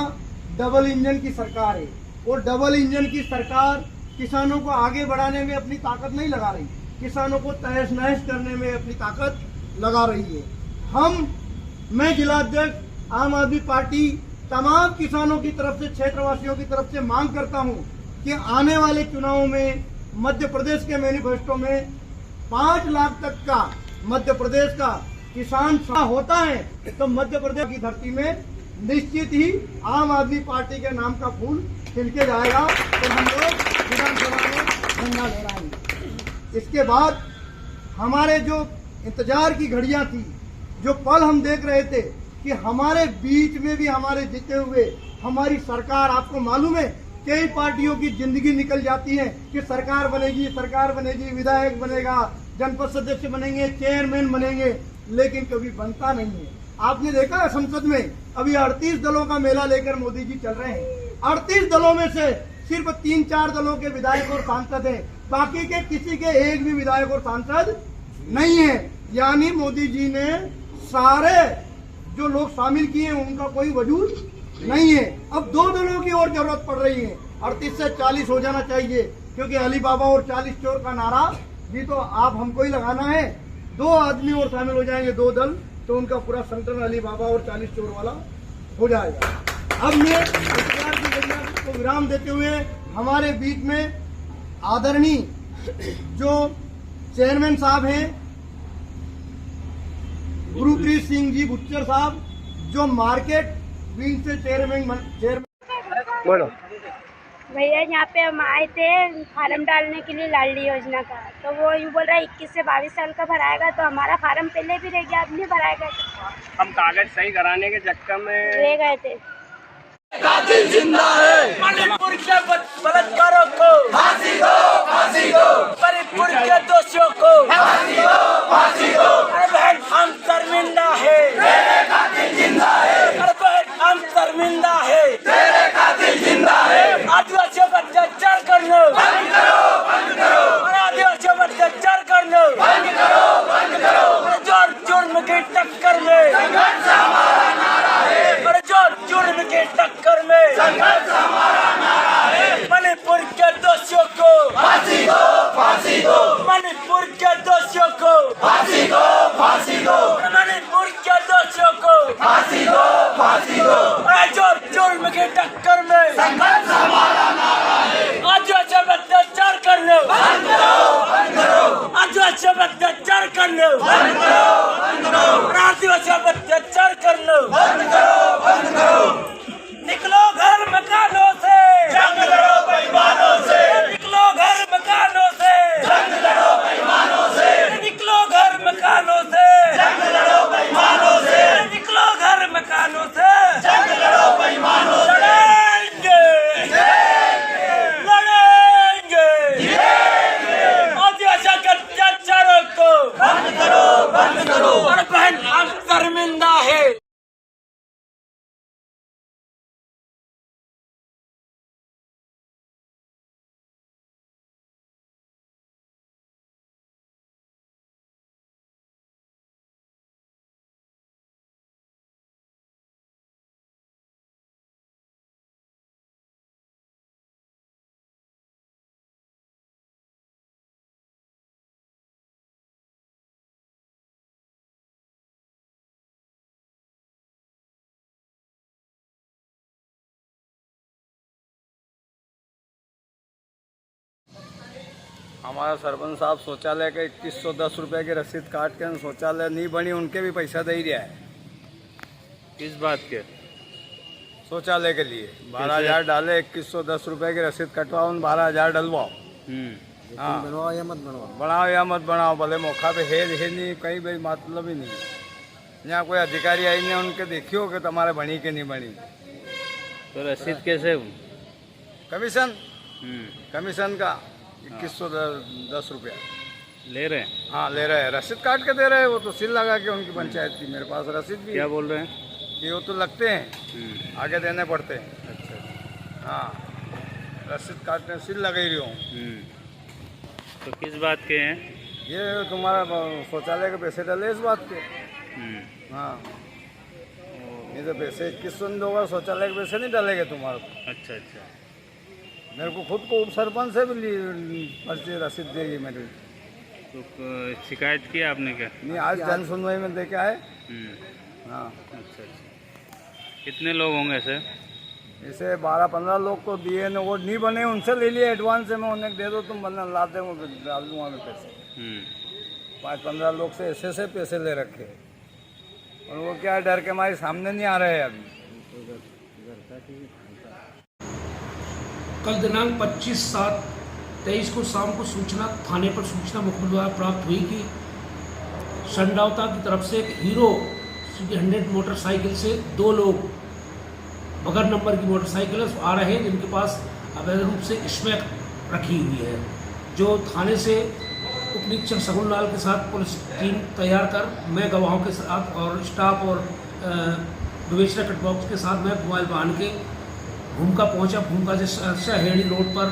डबल इंजन की सरकार है और डबल इंजन की सरकार किसानों को आगे बढ़ाने में अपनी ताकत नहीं लगा रही, किसानों को तहस नहस करने में अपनी ताकत लगा रही है। मैं जिलाध्यक्ष आम आदमी पार्टी तमाम किसानों की तरफ से, क्षेत्रवासियों की तरफ से मांग करता हूं कि आने वाले चुनावों में मध्य प्रदेश के मैनिफेस्टो में 5 लाख तक का मध्य प्रदेश का किसान होता है तो मध्य प्रदेश की धरती में निश्चित ही आम आदमी पार्टी के नाम का फूल खिलके जाएगा और हम लोग विधानसभा में झंडा लहराएंगे। इसके बाद हमारे जो इंतजार की घड़ियां थी, जो पल हम देख रहे थे कि हमारे बीच में भी हमारे जीते हुए हमारी सरकार, आपको मालूम है कई पार्टियों की जिंदगी निकल जाती है कि सरकार बनेगी, विधायक बनेगा, जनपद सदस्य बनेंगे, चेयरमैन बनेंगे, लेकिन कभी बनता नहीं है। आपने देखा है संसद में अभी 38 दलों का मेला लेकर मोदी जी चल रहे हैं। 38 दलों में से सिर्फ 3-4 दलों के विधायक और सांसद हैं, बाकी के किसी के एक भी विधायक और सांसद नहीं है। यानी मोदी जी ने सारे जो लोग शामिल किए हैं उनका कोई वजूद नहीं है। अब 2 दलों की और जरूरत पड़ रही है, 38 से 40 हो जाना चाहिए, क्योंकि अली बाबा और 40 चोर का नारा भी तो आप हमको ही लगाना है। 2 आदमी और शामिल हो जाएंगे, 2 दल, तो उनका पूरा संगठन अली बाबा और 40 चोर वाला हो जाएगा। अब मैं इख्तियार की गलियां को विराम देते हुए हमारे बीच में आदरणीय जो चेयरमैन साहब हैं गुरप्रीत सिंह जी बुच्चर साहब, जो मार्केट विंग से चेयरमैन बोलो भैया, यहाँ पे हम आए थे फार्म डालने के लिए लाडली योजना का, तो वो यूँ बोल रहा है 21 से 22 साल का भराएगा, तो हमारा फार्म पहले भी रह गया, अब नहीं भराएगा। हम कागज सही कराने के चक्कर में रह गए थे। कातिल जिंदा है, मणिपुर के बलात्कारों को फांसी दो, फांसी दो, मणिपुर के दोषियों को फांसी दो, फांसी दो। अरे बहन हम शर्मिंदा है, तेरे कातिल जिंदा है। अरे बहन हम शर्मिंदा है, तेरे कातिल जिंदा है। आदिवासियों पर अत्याचार करना बंद करो, बंद करो। अरे आदिवासियों पर अत्याचार करना बंद करो, बंद करो। जोर जुर्म की टक्कर में संघर्ष हमारा नारा है। अरे जोर जुर्म की टक्कर में संघर्ष हमारा नारा है। मणिपुर के दोषियों को फांसी दो, फांसी दो। मणिपुर के दोषियों को फांसी दो, फांसी दो। मणिपुर के दोषियों को फांसी दो, फांसी दो। अरे जोर जुर्म की टक्कर में संघर्ष हमारा नारा है। आदिवासियों पर अत्याचार करना बंद करो, बंद करो। आदिवासियों पर अत्याचार करना बंद करो, बंद करो। आदिवासियों पर अत्याचार करना बंद करो, बंद करो। निकलो घर मकानों से, जंग लड़ो बेईमानों से। निकलो घर मकानों से, जंग लड़ो बेईमानों से। निकलो घर मकानों से, हमारा सरपंच साहब शौचालय के 2110 रुपये की रसीद काट के शौचालय नहीं बनी, उनके भी पैसा दे ही दिया है। किस बात के? शौचालय के लिए 12,000 डाले, 2110 रुपये की रसीद कटवाओ, 12,000 डलवाओ। हाँ, बनवाओ या मत बनवाओ, बनाओ या मत बनाओ, भले मौका पे है नहीं, कहीं भी मतलब ही नहीं। यहाँ कोई अधिकारी आई नहीं, उनके देखियो कि तुम्हारे बनी के नहीं बनी। तो रसीद कैसे? कमीशन का 2110 रुपया ले रहे हैं। हाँ ले रहे हैं, रसीद काट के दे रहे हैं। वो तो सील लगा के उनकी पंचायत की, मेरे पास रसीद भी। क्या बोल रहे हैं कि वो तो लगते हैं, आगे देने पड़ते हैं। अच्छा। हाँ, रसीद काटने सील लगा ही रही हूँ। तो किस बात के हैं ये? तुम्हारा शौचालय के पैसे डाले इस बात के। हाँ, ये तो पैसे 2100 दोगे, शौचालय के पैसे नहीं डालेंगे तुम्हारे को। अच्छा अच्छा। मेरे को खुद को उप सरपंच से भी पर्ची रसीद देगी मेरी। तो शिकायत किया आपने क्या? नहीं, आज जन सुनवाई में दे के आए। हाँ। अच्छा अच्छा। कितने लोग होंगे ऐसे? इसे 12-15 लोग को दिए न, वो नहीं बने, उनसे ले लिए एडवांस से। मैं उन्हें दे दो, तुम बना लाते हो, डाल दूंगा मैं पैसे। 5-15 लोग से ऐसे पैसे ले रखे, और वो क्या डर के हमारे सामने नहीं आ रहे हैं अभी। कल दिनांक 25/7/23 को शाम को सूचना थाने पर सूचना मुखबिर द्वारा प्राप्त हुई कि संडावता की तरफ से एक हीरो सिटी 100 मोटरसाइकिल से 2 लोग बगैर नंबर की मोटरसाइकिल आ रहे हैं, जिनके पास अवैध रूप से स्मैक रखी हुई है। जो थाने से उप निरीक्षक शगुन लाल के साथ पुलिस टीम तैयार कर, मैं गवाहों के साथ और स्टाफ और विवेचना कट बॉक्स के साथ मैं मोबाइल बांध के भूमका पहुंचा। भूमका से सहेड़ी रोड पर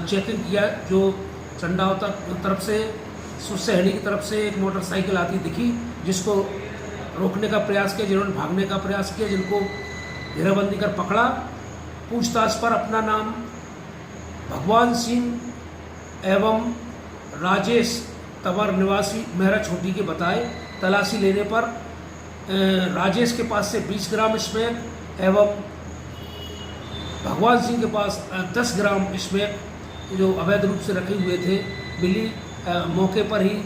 चेकिंग किया। जो चंडावता तरफ से सुसहेड़ी की तरफ से एक मोटरसाइकिल आती दिखी, जिसको रोकने का प्रयास किया, जिन्होंने भागने का प्रयास किया, जिनको घेराबंदी कर पकड़ा। पूछताछ पर अपना नाम भगवान सिंह एवं राजेश तवर निवासी मेहरा छोटी के बताए। तलाशी लेने पर राजेश के पास से 20 ग्राम स्मैक एवं भगवान सिंह के पास 10 ग्राम स्मैक जो अवैध रूप से रखे हुए थे मिली। मौके पर ही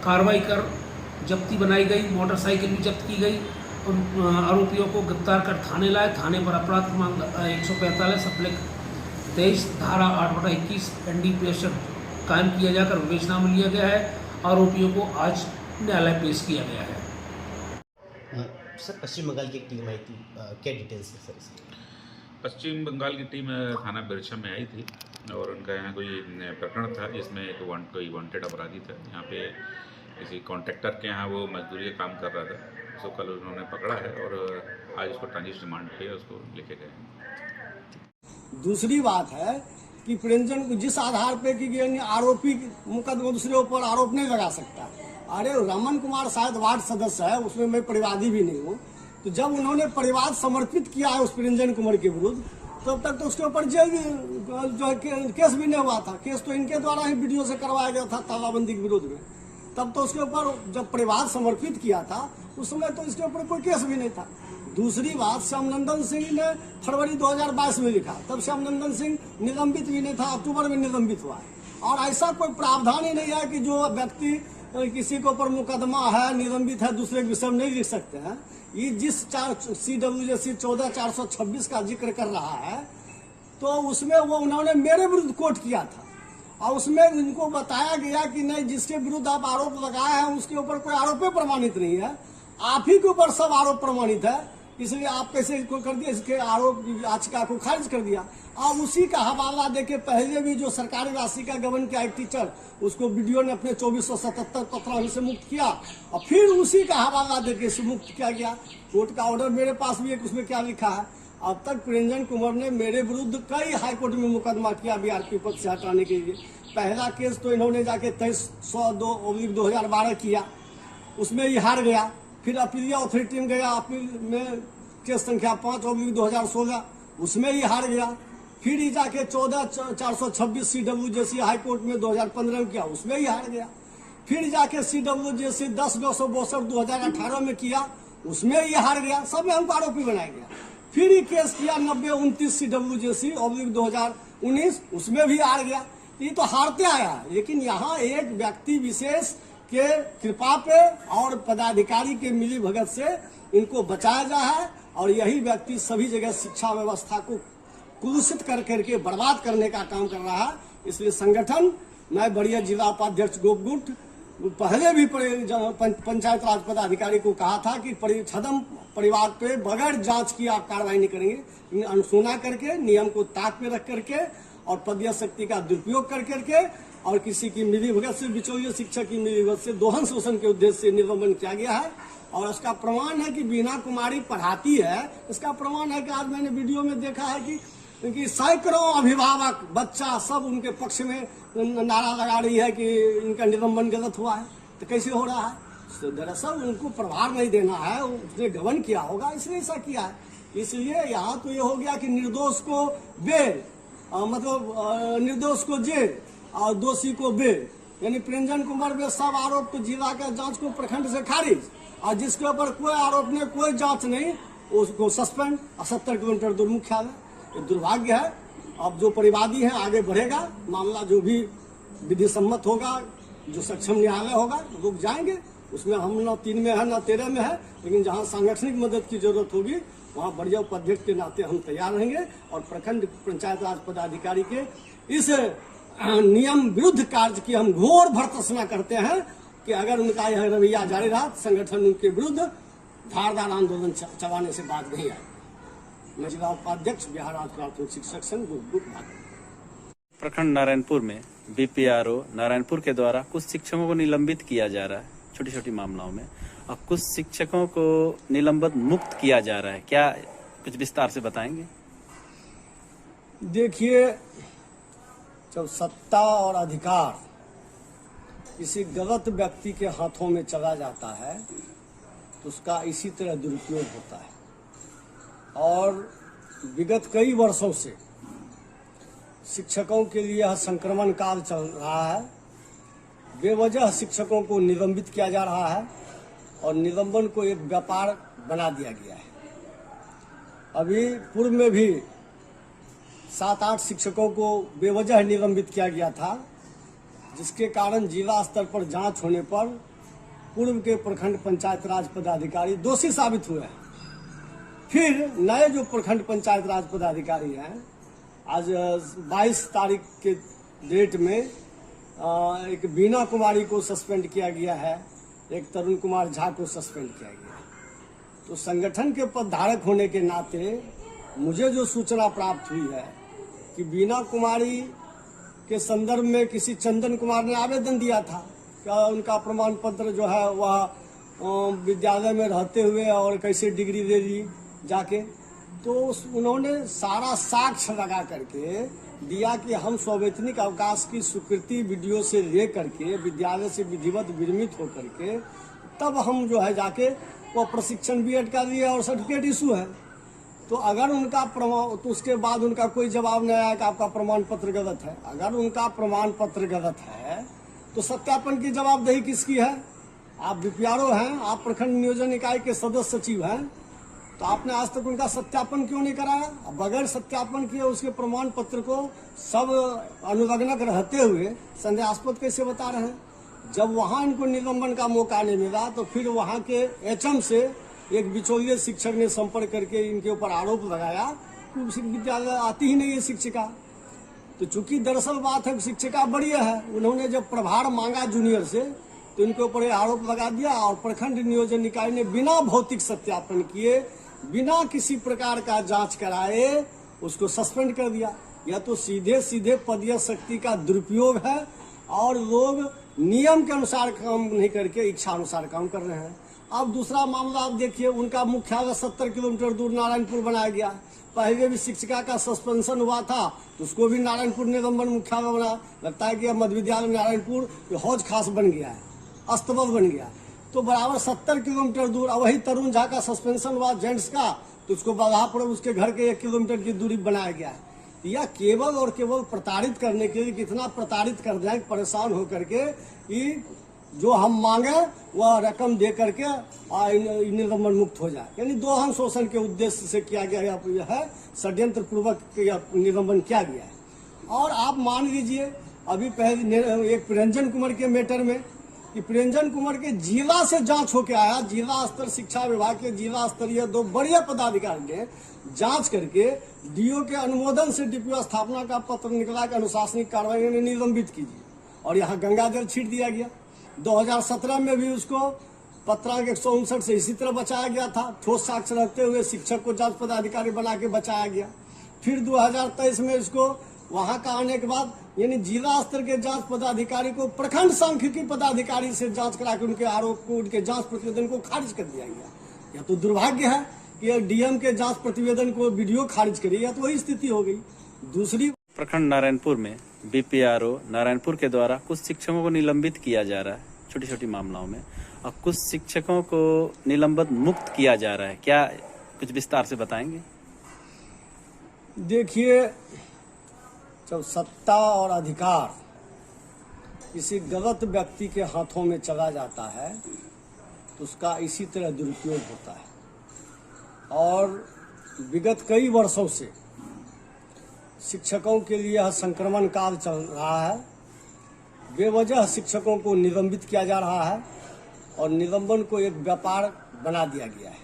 कार्रवाई कर जब्ती बनाई गई, मोटरसाइकिल भी जब्त की गई। उन आरोपियों को गिरफ्तार कर थाने लाए। थाने पर अपराध क्रमांक 145 अपलिक 23 धारा 8/21 NDPS कायम किया जाकर विवेचना में लिया गया है। आरोपियों को आज न्यायालय पेश किया गया है। सर, पश्चिम बंगाल की एक टीम आई थी, क्या डिटेल्स है सर इसकी? पश्चिम बंगाल की टीम थाना बिरसा में आई थी और उनका यहाँ कोई प्रकरण था जिसमें कोई वांटेड अपराधी था। यहाँ पे किसी कॉन्ट्रैक्टर के यहाँ वो मजदूरी का काम कर रहा था, उसको कल उन्होंने पकड़ा है और आज उसको ट्रांजिट रिमांड पे उसको लेके गए। दूसरी बात है कि प्रिंजन को जिस आधार पे कि आरोपी मुकदमा दूसरे ऊपर आरोप नहीं लगा सकता। अरे रमन कुमार शायद वार्ड सदस्य है, उसमें मैं परिवादी भी नहीं हूँ। तो जब उन्होंने परिवार समर्पित किया है उस प्रिंजन कुमार के विरुद्ध, तब तक तो उसके ऊपर जेल जो केस भी नहीं हुआ था। केस तो इनके द्वारा ही वीडियो से करवाया गया था तालाबंदी के विरोध में। तब तो उसके ऊपर जब परिवार समर्पित किया था उस समय तो इसके ऊपर कोई केस भी नहीं था। दूसरी बात, श्यामनंदन सिंह ने फरवरी 2022 में लिखा, तब श्यामनंदन सिंह निलंबित भी नहीं था, अक्टूबर में निलंबित हुआ है। और ऐसा कोई प्रावधान ही नहीं है कि जो व्यक्ति किसी के ऊपर मुकदमा है, निलंबित है, दूसरे के विषय में नहीं लिख सकते हैं। ये जिस CWJC 14/426 का जिक्र कर रहा है, तो उसमें वो उन्होंने मेरे विरुद्ध कोर्ट किया था और उसमें इनको बताया गया कि नहीं, जिसके विरुद्ध आप आरोप लगाए हैं उसके ऊपर कोई आरोप प्रमाणित नहीं है, आप ही के ऊपर सब आरोप प्रमाणित है, इसलिए आप कैसे कर दिया, इसके आरोप याचिका को खारिज कर दिया। और उसी का हवाला देके पहले भी जो सरकारी राशि का गबन किया एक टीचर, उसको वीडियो ने अपने 2477 से मुक्त किया और फिर उसी का हवाला देके से मुक्त किया गया। कोर्ट का ऑर्डर मेरे पास भी है, उसमें क्या लिखा है। अब तक प्रिंजन कुमार ने मेरे विरुद्ध कई हाईकोर्ट में मुकदमा किया BRP पद से हटाने के लिए। पहला केस तो इन्होंने जाके 23/2/2012 किया, उसमें ही हार गया। फिर अपील अथॉरिटी में गया, अपील में केस संख्या 5/2016, उसमें ही हार गया। फिर ही जाके 14/426 CWJC हाईकोर्ट में 2015 में किया, उसमें ही हार गया। फिर जाके CWJC 10/962 2018 में किया, उसमें ही हार गया। सब में हमको आरोपी बनाया गया। फिर ही केस किया 90/29 CWJC/2019, उसमें भी हार गया। ये तो हारते आया है। लेकिन यहाँ एक व्यक्ति विशेष के कृपा पे और पदाधिकारी के मिली भगत से इनको बचाया जा है और यही व्यक्ति सभी जगह शिक्षा व्यवस्था को कुलुषित कर करके बर्बाद करने का काम कर रहा है। इसलिए संगठन, मैं बढ़िया जिला उपाध्यक्ष गोपगुट पहले भी पंचायत राज पदाधिकारी को कहा था कि छदम परिवार पे बगैर जांच की आप कार्रवाई नहीं करेंगे। अनसुना करके, नियम को ताक में रख करके और पद शक्ति का दुरुपयोग कर करके और किसी की मिलीभगत से, बिचौलिए शिक्षक की मिलीभगत से दोहन शोषण के उद्देश्य से निलंबन किया गया है। और उसका प्रमाण है कि बीना कुमारी पढ़ाती है। इसका प्रमाण है कि आज मैंने वीडियो में देखा है कि सैकड़ों अभिभावक, बच्चा सब उनके पक्ष में नारा लगा रही है कि इनका निलंबन गलत हुआ है। तो कैसे हो रहा है? तो दरअसल उनको प्रभार नहीं देना है, उसने गबन किया होगा, इसलिए ऐसा किया है। इसलिए यहाँ तो ये हो गया कि निर्दोष को बेल, मतलब निर्दोष को जेल और दोषी को बेल, यानी प्रिंजन कुमार में सब आरोप तो जिला का जांच को प्रखंड से खारिज, और जिसके ऊपर कोई आरोप नहीं, कोई जांच नहीं, उसको सस्पेंड और 70 किलोमीटर दूर मुख्यालय। ये दुर्भाग्य है। अब जो परिवादी है आगे बढ़ेगा, मामला जो भी विधि सम्मत होगा, जो सक्षम न्यायालय होगा, लोग जाएंगे। उसमें हम न 3 में है न 13 में है, लेकिन जहाँ सांगठनिक मदद की जरूरत होगी वहाँ बढ़िया उपाध्यक्ष के नाते हम तैयार रहेंगे। और प्रखंड पंचायत राज पदाधिकारी के इस नियम विरुद्ध कार्य की हम घोर भर्त्सना करते हैं कि अगर उनका यह रवैया जारी रहा, संगठन उनके विरुद्ध धारदार आंदोलन चलाने से बात नहीं आई। मैं जिला उपाध्यक्ष बिहार राज्य प्राथमिक शिक्षक संघ प्रखंड नारायणपुर में बीपीआरओ नारायणपुर के द्वारा कुछ शिक्षकों को निलंबित किया जा रहा है छोटी छोटी मामलों में, और कुछ शिक्षकों को निलंबित मुक्त किया जा रहा है। क्या कुछ विस्तार से बताएंगे? देखिए, जब सत्ता और अधिकार किसी गलत व्यक्ति के हाथों में चला जाता है तो उसका इसी तरह दुरुपयोग होता है। और विगत कई वर्षों से शिक्षकों के लिए यह संक्रमण काल चल रहा है। बेवजह शिक्षकों को निलंबित किया जा रहा है और निलंबन को एक व्यापार बना दिया गया है। अभी पूर्व में भी 7-8 शिक्षकों को बेवजह निलंबित किया गया था, जिसके कारण जिला स्तर पर जांच होने पर पूर्व के प्रखंड पंचायत राज पदाधिकारी दोषी साबित हुए हैं। फिर नए जो प्रखंड पंचायत राज पदाधिकारी हैं, आज 22 तारीख के डेट में एक बीना कुमारी को सस्पेंड किया गया है, एक तरुण कुमार झा को सस्पेंड किया गया। तो संगठन के पदधारक होने के नाते मुझे जो सूचना प्राप्त हुई है कि बीना कुमारी के संदर्भ में किसी चंदन कुमार ने आवेदन दिया था कि उनका प्रमाण पत्र जो है वह विद्यालय में रहते हुए और कैसे डिग्री ले ली जाके, तो उन्होंने सारा साक्ष्य लगा करके दिया कि हम सवैतनिक अवकाश की स्वीकृति वीडियो से ले करके विद्यालय से विधिवत विरमित होकर के तब हम जो है जाके वो प्रशिक्षण बीएड का लिए और सर्टिफिकेट इशू है। तो अगर उनका प्रमाण, तो उसके बाद उनका कोई जवाब नहीं आया कि आपका प्रमाण पत्र गलत है। अगर उनका प्रमाण पत्र गलत है तो सत्यापन की जवाबदेही किसकी है? आप बीपीआरओ हैं, आप प्रखंड नियोजन इकाई के सदस्य सचिव हैं, तो आपने आज तक उनका सत्यापन क्यों नहीं कराया? बगैर सत्यापन किए उसके प्रमाण पत्र को सब अनुलग्नक रहते हुए संदेहास्पद कैसे बता रहे हैं? जब वहां इनको निलंबन का मौका नहीं मिला तो फिर वहां के एचएम से एक बिचौलिए शिक्षक ने संपर्क करके इनके ऊपर आरोप लगाया कि विद्यालय आती ही नहीं है शिक्षिका। तो चूंकि दरअसल बात है शिक्षिका बड़ी है, उन्होंने जब प्रभार मांगा जूनियर से तो इनके ऊपर आरोप लगा दिया और प्रखंड नियोजन निकाय ने बिना भौतिक सत्यापन किए, बिना किसी प्रकार का जांच कराए उसको सस्पेंड कर दिया। यह तो सीधे सीधे पदीय शक्ति का दुरुपयोग है और लोग नियम के अनुसार काम नहीं करके इच्छा अनुसार काम कर रहे हैं। अब दूसरा मामला आप देखिए, उनका मुख्यालय 70 किलोमीटर दूर नारायणपुर बनाया गया। पहले भी शिक्षिका का सस्पेंशन हुआ था तो उसको भी नारायणपुर निलंबन मुख्यालय बना। लगता है कि अब मध्य विद्यालय नारायणपुर हौज खास बन गया है, अस्तबल बन गया। तो बराबर 70 किलोमीटर दूर वही तरुण झा का सस्पेंशन हुआ जेंट्स का, तो उसको बल्हापुर उसके घर के 1 किलोमीटर की दूरी बनाया गया है। यह केवल और केवल प्रताड़ित करने के लिए, कितना प्रताड़ित कर जाए परेशान होकर के कि जो हम मांगे वह रकम दे करके निलंबन मुक्त हो जाए, यानी दोहन शोषण के उद्देश्य से किया गया यह है, षड्यंत्र पूर्वक निलंबन किया गया है। और आप मान लीजिए अभी पहले एक प्रिरंजन कुमार के मैटर में कि प्रिरंजन कुमार के जिला से जांच होके आया, जिला स्तर शिक्षा विभाग के जिला स्तरीय 2 बढ़िया पदाधिकारी ने जांच करके डीओ के अनुमोदन से डीपीओ स्थापना का पत्र निकला कि अनुशासनिक कार्रवाई में निलंबित कीजिए, और यहाँ गंगाजल छीट दिया गया। 2017 में भी उसको पत्रांक 159 से इसी तरह बचाया गया था, ठोस साक्ष्य रखते हुए शिक्षक को जांच पदाधिकारी बना के बचाया गया। फिर 2023 में इसको वहां का आने के बाद यानी जिला स्तर के जांच पदाधिकारी को प्रखंड सांख्यिकी पदाधिकारी से जांच करा के उनके आरोप को, उनके जांच प्रतिवेदन को खारिज कर दिया गया। यह तो दुर्भाग्य है कि डीएम के जांच प्रतिवेदन को वीडियो खारिज करी, या तो वही स्थिति हो गई। दूसरी प्रखंड नारायणपुर में बीपीआरओ नारायणपुर के द्वारा कुछ शिक्षकों को निलंबित किया जा रहा है छोटी छोटी मामलों में, और कुछ शिक्षकों को निलंबित मुक्त किया जा रहा है। क्या कुछ विस्तार से बताएंगे? देखिए, जब सत्ता और अधिकार किसी गलत व्यक्ति के हाथों में चला जाता है तो उसका इसी तरह दुरुपयोग होता है। और विगत कई वर्षों से शिक्षकों के लिए यह संक्रमण काल चल रहा है। बेवजह शिक्षकों को निलंबित किया जा रहा है और निलंबन को एक व्यापार बना दिया गया है।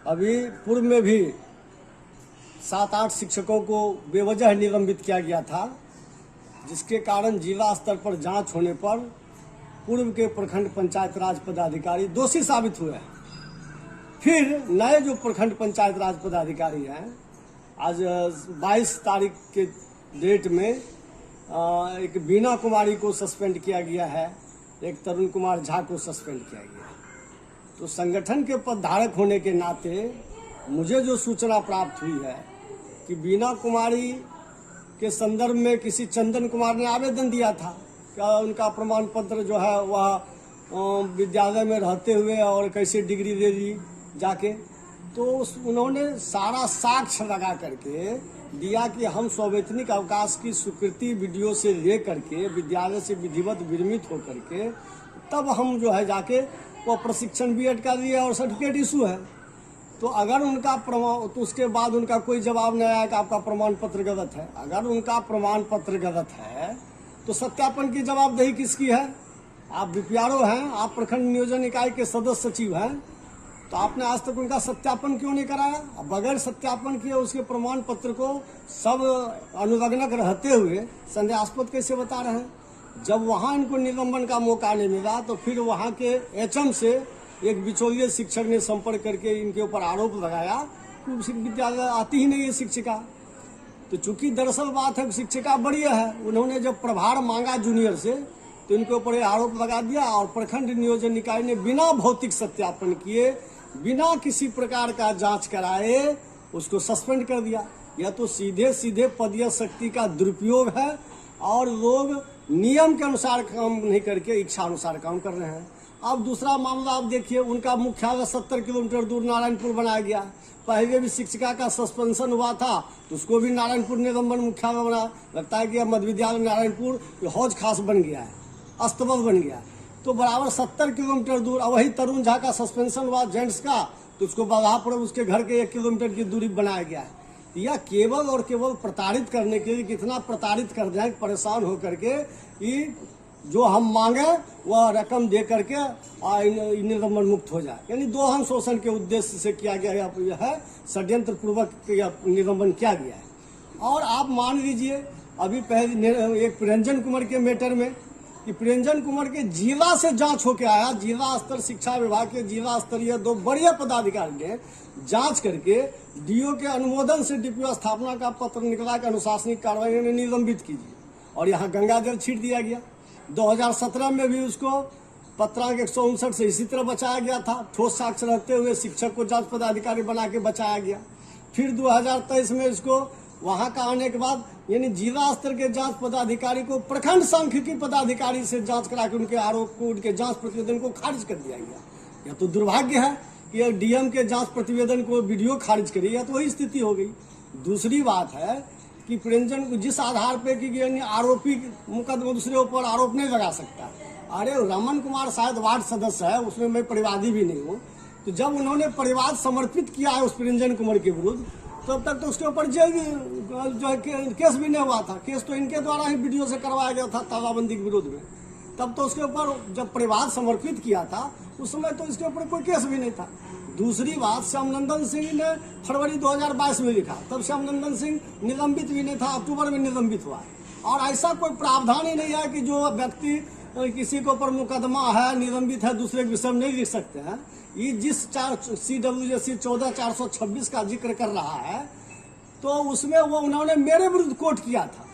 अभी पूर्व में भी 7-8 शिक्षकों को बेवजह निलंबित किया गया था, जिसके कारण जिला स्तर पर जांच होने पर पूर्व के प्रखंड पंचायत राज पदाधिकारी दोषी साबित हुए हैं। फिर नए जो प्रखंड पंचायत राज पदाधिकारी हैं, आज 22 तारीख के डेट में एक बीना कुमारी को सस्पेंड किया गया है, एक तरुण कुमार झा को सस्पेंड किया गया है। तो संगठन के पदधारक होने के नाते मुझे जो सूचना प्राप्त हुई है कि बीना कुमारी के संदर्भ में किसी चंदन कुमार ने आवेदन दिया था कि उनका प्रमाण पत्र जो है वह विद्यालय में रहते हुए और कैसे डिग्री दे दी जाके, तो उन्होंने सारा साक्ष्य लगा करके दिया कि हम सवैतनिक अवकाश की स्वीकृति वीडियो से ले करके विद्यालय से विधिवत विरमित होकर के तब हम जो है जाके वो प्रशिक्षण बीएड का दिया और सर्टिफिकेट इशू है। तो अगर उनका प्रमाण, तो उसके बाद उनका कोई जवाब नहीं आया कि आपका प्रमाण पत्र गलत है। अगर उनका प्रमाण पत्र गलत है तो सत्यापन की जवाबदेही किसकी है? आप बीपीआरओ हैं, आप प्रखंड नियोजन इकाई के सदस्य सचिव हैं, तो आपने आज तक उनका सत्यापन क्यों नहीं कराया? बगैर सत्यापन किए उसके प्रमाण पत्र को सब अनुलग्नक रहते हुए संदेहास्पद कैसे बता रहे हैं? जब वहां इनको निलंबन का मौका नहीं मिला तो फिर वहां के एचएम से एक बिचौलिए शिक्षक ने संपर्क करके इनके ऊपर आरोप लगाया कि विद्यालय आती ही नहीं है शिक्षिका। तो चूंकि दरअसल बात है शिक्षिका बड़ी है, उन्होंने जब प्रभार मांगा जूनियर से तो इनके ऊपर ये आरोप लगा दिया और प्रखंड नियोजन इकाई ने बिना भौतिक सत्यापन किए, बिना किसी प्रकार का जांच कराए उसको सस्पेंड कर दिया। यह तो सीधे सीधे पदीय शक्ति का दुरुपयोग है और लोग नियम के अनुसार काम नहीं करके इच्छा अनुसार काम कर रहे हैं। अब दूसरा मामला आप देखिए, उनका मुख्यालय 70 किलोमीटर दूर नारायणपुर बनाया गया। पहले भी शिक्षिका का सस्पेंशन हुआ था तो उसको भी नारायणपुर निलंबन मुख्यालय बना। लगता है कि अब मध्य विद्यालय नारायणपुर हौज खास बन गया है, अस्तबल बन गया। तो बराबर 70 किलोमीटर दूर। वही तरुण झा का सस्पेंशन हुआ जेंट्स का, तो उसको बल्लापुर उसके घर के 1 किलोमीटर की दूरी बनाया गया है। यह केवल और केवल प्रताड़ित करने के लिए, कितना प्रताड़ित कर जाए परेशान होकर के कि जो हम मांगे वह रकम दे करके निलंबन मुक्त हो जाए। यानी दोहन शोषण के उद्देश्य से किया गया यह है, षड्यंत्र पूर्वक निलंबन किया गया है। और आप मान लीजिए, अभी पहले एक प्रिरंजन कुमार के मैटर में कि प्रिरंजन कुमार के जिला से जांच होके आया, जिला स्तर शिक्षा विभाग के जिला स्तरीय 2 बढ़िया पदाधिकारी ने जांच करके डीओ के अनुमोदन से डीपीओ स्थापना का पत्र निकला कि अनुशासनिक कार्रवाई में निलंबित कीजिए, और यहाँ गंगाजल छीट दिया गया। 2017 में भी उसको पत्रांक 159 से इसी तरह बचाया गया था, ठोस साक्ष्य रखते हुए शिक्षक को जांच पदाधिकारी बना के बचाया गया। फिर 2023 में इसको वहां का आने के बाद यानी जिला स्तर के जांच पदाधिकारी को प्रखंड सांख्यिकी पदाधिकारी से जांच करा के उनके आरोप को, उनके जांच प्रतिवेदन को खारिज कर दिया गया। यह तो दुर्भाग्य है कि डीएम के जांच प्रतिवेदन को वीडियो खारिज करी, या तो वही स्थिति हो गई। दूसरी बात है कि प्रिरंजन को जिस आधार पे कि आरोपी मुकदमा दूसरे ऊपर आरोप नहीं लगा सकता। अरे रमन कुमार शायद वार्ड सदस्य है, उसमें मैं परिवादी भी नहीं हूँ। तो जब उन्होंने परिवाद समर्पित किया है उस प्रिरंजन कुमार के विरुद्ध, तब तक तो उसके ऊपर जेल भी जो है केस भी नहीं हुआ था। केस तो इनके द्वारा ही वीडियो से करवाया गया था तालाबंदी के विरोध में। तब तो उसके ऊपर जब परिवार समर्पित किया था उस समय तो इसके ऊपर कोई केस भी नहीं था। दूसरी बात, श्यामनंदन सिंह ने फरवरी 2022 में लिखा, तब श्यामनंदन सिंह निलंबित भी नहीं था, अक्टूबर में निलंबित हुआ है। और ऐसा कोई प्रावधान ही नहीं है कि जो व्यक्ति किसी के ऊपर मुकदमा है, निलंबित है, दूसरे के विषय में नहीं लिख सकते हैं। ये जिस CWJC 14/426 का जिक्र कर रहा है तो उसमें वो उन्होंने मेरे विरुद्ध कोट किया था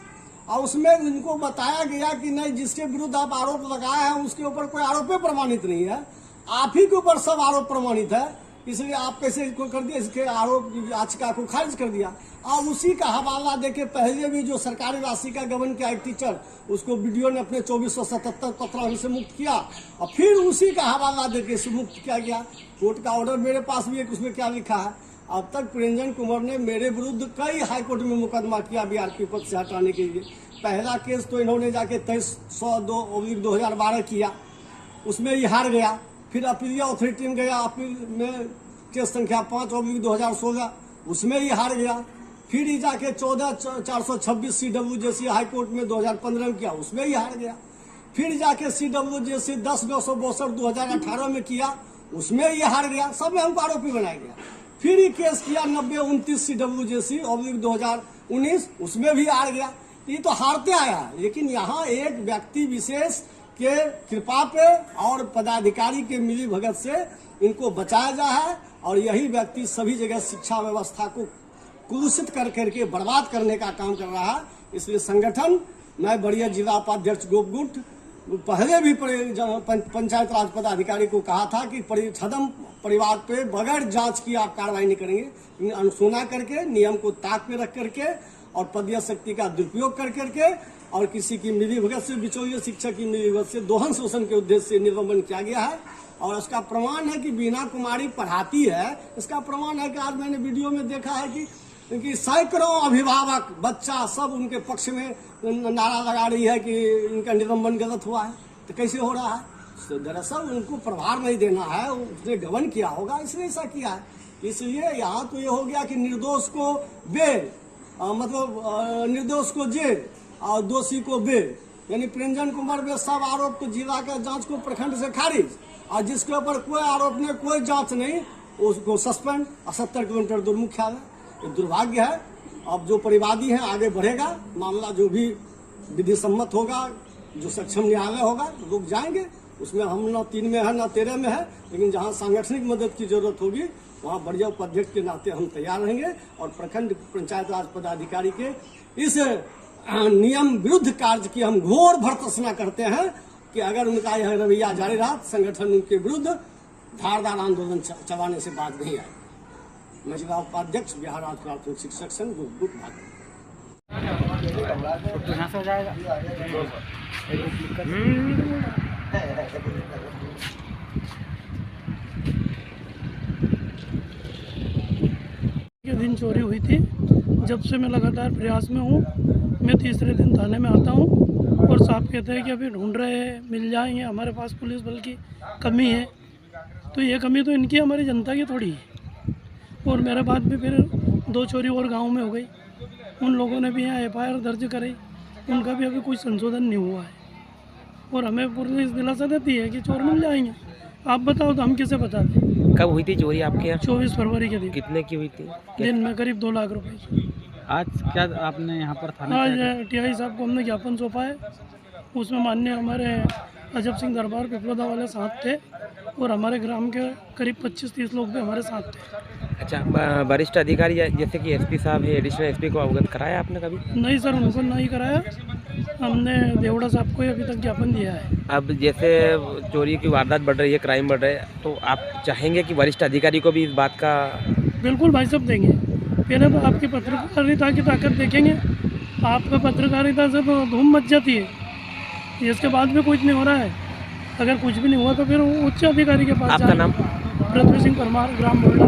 और उसमें उनको बताया गया कि नहीं, जिसके विरुद्ध आप आरोप लगाए हैं उसके ऊपर कोई आरोप प्रमाणित नहीं है, आप ही के ऊपर सब आरोप प्रमाणित है, इसलिए आप कैसे इसको कर दिया, इसके आरोप याचिका को खारिज कर दिया। और उसी का हवाला देके पहले भी जो सरकारी राशि का गबन किया एक टीचर, उसको वीडियो ने अपने 2477 पत्र से मुक्त किया और फिर उसी का हवाला देके इसे मुक्त किया गया। कोर्ट का ऑर्डर मेरे पास भी है, उसमें क्या लिखा है। अब तक प्रिरंजन कुमार ने मेरे विरुद्ध कई हाईकोर्ट में मुकदमा किया BRP पद से हटाने के लिए। पहला केस तो इन्होंने जाके 2302/2012 किया, उसमें ही हार गया। फिर अपील अथॉरिटी में गया, अपील में केस संख्या 5/2016, उसमें ही हार गया। फिर ही जाके 14/426 CWJC हाईकोर्ट में 2015 में किया, उसमें ही हार गया। फिर जाके CWJC 10/962/2018 में किया, उसमें ही हार गया। सब में हमको आरोपी बनाया गया। फिर ही केस किया 9029 CWJC/2019, उसमें भी हार गया। ये तो हारते आया है। लेकिन यहाँ एक व्यक्ति विशेष के कृपा पे और पदाधिकारी के मिली भगत से इनको बचाया जा है और यही व्यक्ति सभी जगह शिक्षा व्यवस्था को कुलूषित कर करके बर्बाद करने का काम कर रहा है। इसलिए संगठन, मैं बड़िया जिला उपाध्यक्ष गोपगुट पहले भी पंचायत राज पदाधिकारी को कहा था कि छदम परिवार पे बगैर जांच की आप कार्रवाई नहीं करेंगे। अनसुना करके, नियम को ताक पे रख करके और पदीय शक्ति का दुरुपयोग कर करके और किसी की मिलीभगत से, बिचौलिए शिक्षक की मिलीभगत से दोहन शोषण के उद्देश्य से निलंबन किया गया है। और इसका प्रमाण है कि बीना कुमारी पढ़ाती है। इसका प्रमाण है कि आज मैंने वीडियो में देखा है कि सैकड़ों अभिभावक, बच्चा सब उनके पक्ष में नारा लगा रही है कि इनका निलंबन गलत हुआ है। तो कैसे हो रहा है? तो दरअसल उनको प्रभार नहीं देना है, उसने गबन किया होगा, इसलिए ऐसा किया है। इसलिए यहाँ तो ये हो गया कि निर्दोष को बेल, मतलब निर्दोष को जेल और दोषी को बेल। यानी प्रिरंजन कुमार पे सब आरोप तो जिला का जांच को प्रखंड से खारिज, और जिसके ऊपर कोई आरोप नहीं, कोई जांच नहीं, उसको सस्पेंड और 70 किलोमीटर दूर मुख्यालय। ये दुर्भाग्य है। अब जो परिवादी हैं आगे बढ़ेगा, मामला जो भी विधि सम्मत होगा, जो सक्षम न्यायालय होगा, लोग जाएंगे उसमें। हम न 3 में है न 13 में है, लेकिन जहाँ सांगठनिक मदद की जरूरत होगी वहाँ बढ़िया उपाध्यक्ष के नाते हम तैयार रहेंगे। और प्रखंड पंचायत राज पदाधिकारी के इस नियम विरुद्ध कार्य की हम घोर भर्त्सना करते हैं कि अगर उनका यह रवैया जारी रहा, संगठन उनके विरुद्ध धारदार आंदोलन चलाने से बात नहीं आएगी। मैं जिला उपाध्यक्ष बिहार राज्य प्राथमिक शिक्षक संघ गोपगुट भागलपुर। के दिन चोरी हुई थी। जब से मैं लगातार प्रयास में हूँ, मैं तीसरे दिन थाने में आता हूँ और साहब कहते हैं कि अभी ढूंढ रहे हैं, मिल जाएंगे, हमारे पास पुलिस बल की कमी है। तो ये कमी तो इनकी, हमारी जनता की थोड़ी है। और मेरे बाद भी फिर 2 चोरी और गांव में हो गई। उन लोगों ने भी यहाँ FIR दर्ज कराई, उनका भी अभी कोई संशोधन नहीं हुआ है। और हमें पुलिस दिलासा देती है कि चोर मिल जाएंगे। आप बताओ तो हम किसे बता दें। कब हुई थी चोरी आपके यहाँ? 24 फरवरी के दिन। कितने की हुई थी? दिन में करीब 2 लाख रुपए की। आज क्या आपने यहाँ पर थाने? आज TI साहब को हमने ज्ञापन सौंपा है। उसमें माननीय हमारे अजब सिंह दरबार पिपलोदा वाले साथ थे और हमारे ग्राम के करीब 25-30 लोग भी हमारे साथ थे। अच्छा, वरिष्ठ अधिकारी जैसे कि SP साहब है, एडिशनल SP को अवगत कराया आपने कभी? नहीं सर, उनको नहीं कराया। हमने देवड़ा साहब को अभी तक ज्ञापन दिया है। अब जैसे चोरी की वारदात बढ़ रही है, क्राइम बढ़ रहा है, तो आप चाहेंगे कि वरिष्ठ अधिकारी को भी इस बात का? बिल्कुल भाई साहब देंगे। पहले तो आपकी पत्रकारिता की ताकत देखेंगे। आपका पत्रकारिता से तो धूम मच जाती है, इसके बाद भी कुछ नहीं हो रहा है। अगर कुछ भी नहीं हुआ तो फिर उच्च अधिकारी के पास। आपका नाम? पृथ्वी सिंह परमार, ग्राम बोला।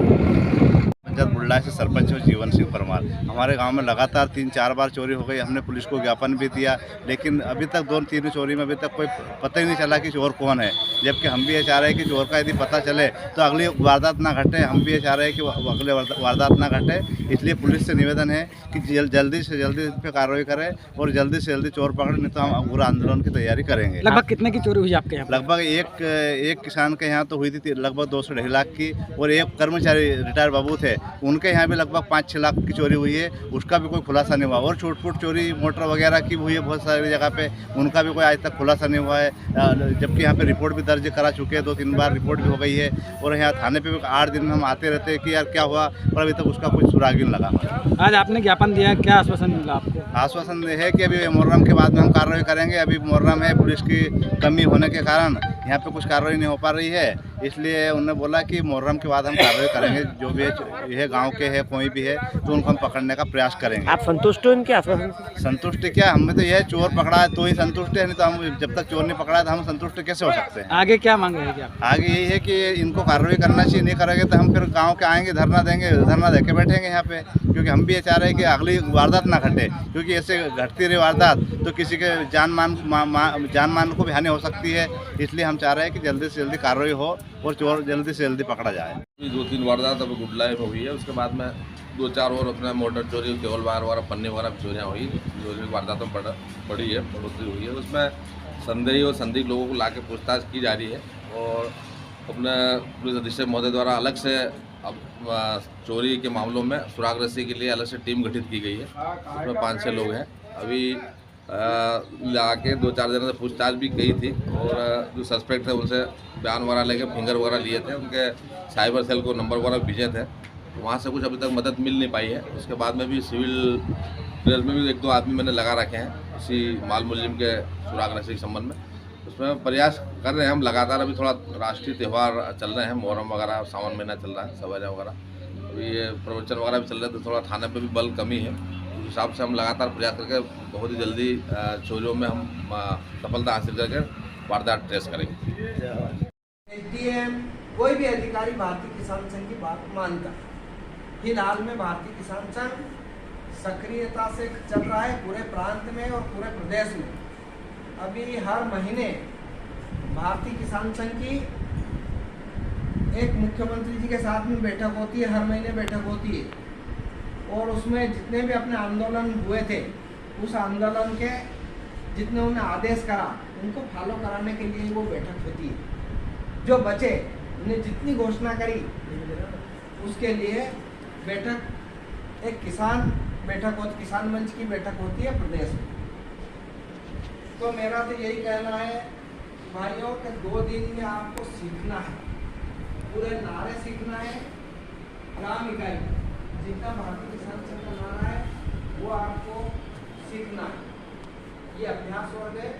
पंचायत बुल्ला से सरपंच है जीवन सिंह परमार। हमारे गांव में लगातार 3-4 बार चोरी हो गई। हमने पुलिस को ज्ञापन भी दिया, लेकिन अभी तक 2-3 चोरी में अभी तक कोई पता ही नहीं चला कि चोर कौन है। जबकि हम भी ये चाह रहे हैं कि चोर का यदि पता चले तो अगली वारदात ना घटे। हम भी ये चाह रहे हैं कि अगले वारदात ना घटे। इसलिए पुलिस से निवेदन है कि जल्दी से जल्दी इस पर कार्रवाई करें और जल्दी से जल्दी चोर पकड़े, नहीं तो हम पूरा आंदोलन की तैयारी करेंगे। लगभग कितने की चोरी हुई आपके यहाँ? लगभग एक किसान के यहाँ तो हुई थी लगभग 2 से 2.5 लाख की, और एक कर्मचारी रिटायर बाबू थे उनके यहाँ भी लगभग 5-6 लाख की चोरी हुई है। उसका भी कोई खुलासा नहीं हुआ। और छोट-फूट चोरी मोटर वगैरह की हुई है बहुत सारी जगह पे, उनका भी कोई आज तक खुलासा नहीं हुआ है। जबकि यहाँ पे रिपोर्ट भी दर्ज करा चुके हैं, 2-3 बार रिपोर्ट भी हो गई है। और यहाँ थाने पे भी 8 दिन में हम आते रहते हैं कि यार क्या हुआ, पर अभी तक उसका कोई सुराग नहीं लगा। आज आपने ज्ञापन दिया, क्या आश्वासन मिला आपको? आश्वासन है कि अभी मुहर्रम के बाद में हम कार्रवाई करेंगे। अभी मुहर्रम है, पुलिस की कमी होने के कारण यहाँ पे कुछ कार्रवाई नहीं हो पा रही है, इसलिए उन्होंने बोला कि मुहर्रम के बाद हम कार्रवाई करेंगे। जो भी है गांव के है कोई भी है तो उनको हम पकड़ने का प्रयास करेंगे। आप संतुष्ट हो इनके आश्वासन? संतुष्ट क्या, हमें तो यह चोर पकड़ा है तो ही संतुष्ट है, नहीं तो हम जब तक चोर नहीं पकड़ा है तो हम संतुष्ट कैसे हो सकते हैं। आगे क्या मांग रहे हैं? आगे यही है कि इनको कार्रवाई करना चाहिए। नहीं करेंगे तो हम फिर गाँव के आएंगे, धरना देंगे, धरना दे के बैठेंगे यहाँ पे, क्योंकि हम भी ये चाह रहे हैं कि अगली वारदात ना घटे। क्योंकि ऐसे घटती रही वारदात तो किसी के जान मान को भी हानि हो सकती है। इसलिए हम चाह रहे हैं कि जल्दी से जल्दी कार्रवाई हो और चोर जल्दी से जल्दी पकड़ा जाए। 2-3 वारदात अभी गुडलाई में हुई है, उसके बाद में 2-4 और अपना मोटर चोरी, केवल बार वगैरह, पन्नी वगैरह चोरियाँ हुई, जो वारदातों में बढ़ी है, बढ़ोतरी हुई है। उसमें संदेही और संदिग्ध लोगों को ला के पूछताछ की जा रही है और अपने पुलिस अधीक्षक महोदय द्वारा अलग से अब चोरी के मामलों में सुराग रस्सी के लिए अलग से टीम गठित की गई है। उसमें 5-6 लोग हैं। अभी ला के 2-4 दिन से पूछताछ भी की थी और जो सस्पेक्ट थे उनसे बयान वगैरह लेके फिंगर वगैरह लिए थे, उनके साइबर सेल को नंबर वगैरह भेजे थे। तो वहाँ से कुछ अभी तक मदद मिल नहीं पाई है। उसके बाद में भी सिविल ड्रेस में भी 1-2 आदमी मैंने लगा रखे हैं इसी माल मुलजिम के सुराग रस्सी के संबंध में। उसमें प्रयास कर रहे हैं हम लगातार। अभी थोड़ा राष्ट्रीय त्यौहार चल रहे हैं, मुहर्रम वगैरह, सावन महीना चल रहा है, सवाजा वगैरह, अभी ये प्रवचन वगैरह भी चल रहे हैं, तो थोड़ा थाने पे भी बल कमी है। उस हिसाब से हम लगातार प्रयास करके बहुत ही जल्दी चोरियों में हम सफलता हासिल करके वारदात ट्रेस करेंगे। एसडीएम कोई भी अधिकारी भारतीय किसान संघ की बात मानता है। फिलहाल में भारतीय किसान संघ सक्रियता से चल रहा है पूरे प्रांत में और पूरे प्रदेश में। अभी हर महीने भारतीय किसान संघ की एक मुख्यमंत्री जी के साथ में बैठक होती है, हर महीने बैठक होती है और उसमें जितने भी अपने आंदोलन हुए थे उस आंदोलन के जितने उन्हें आदेश करा उनको फॉलो कराने के लिए वो बैठक होती है। जो बचे उन्हें जितनी घोषणा करी उसके लिए बैठक एक किसान बैठक होती, किसान मंच की बैठक होती है प्रदेश में। तो मेरा तो यही कहना है भाइयों कि 2 दिन में आपको सीखना है, पूरे नारे सीखना है। ग्राम इकाई जितना भारतीय किसान संघ का नारा है वो आपको सीखना है। ये अभ्यास वर्ग है।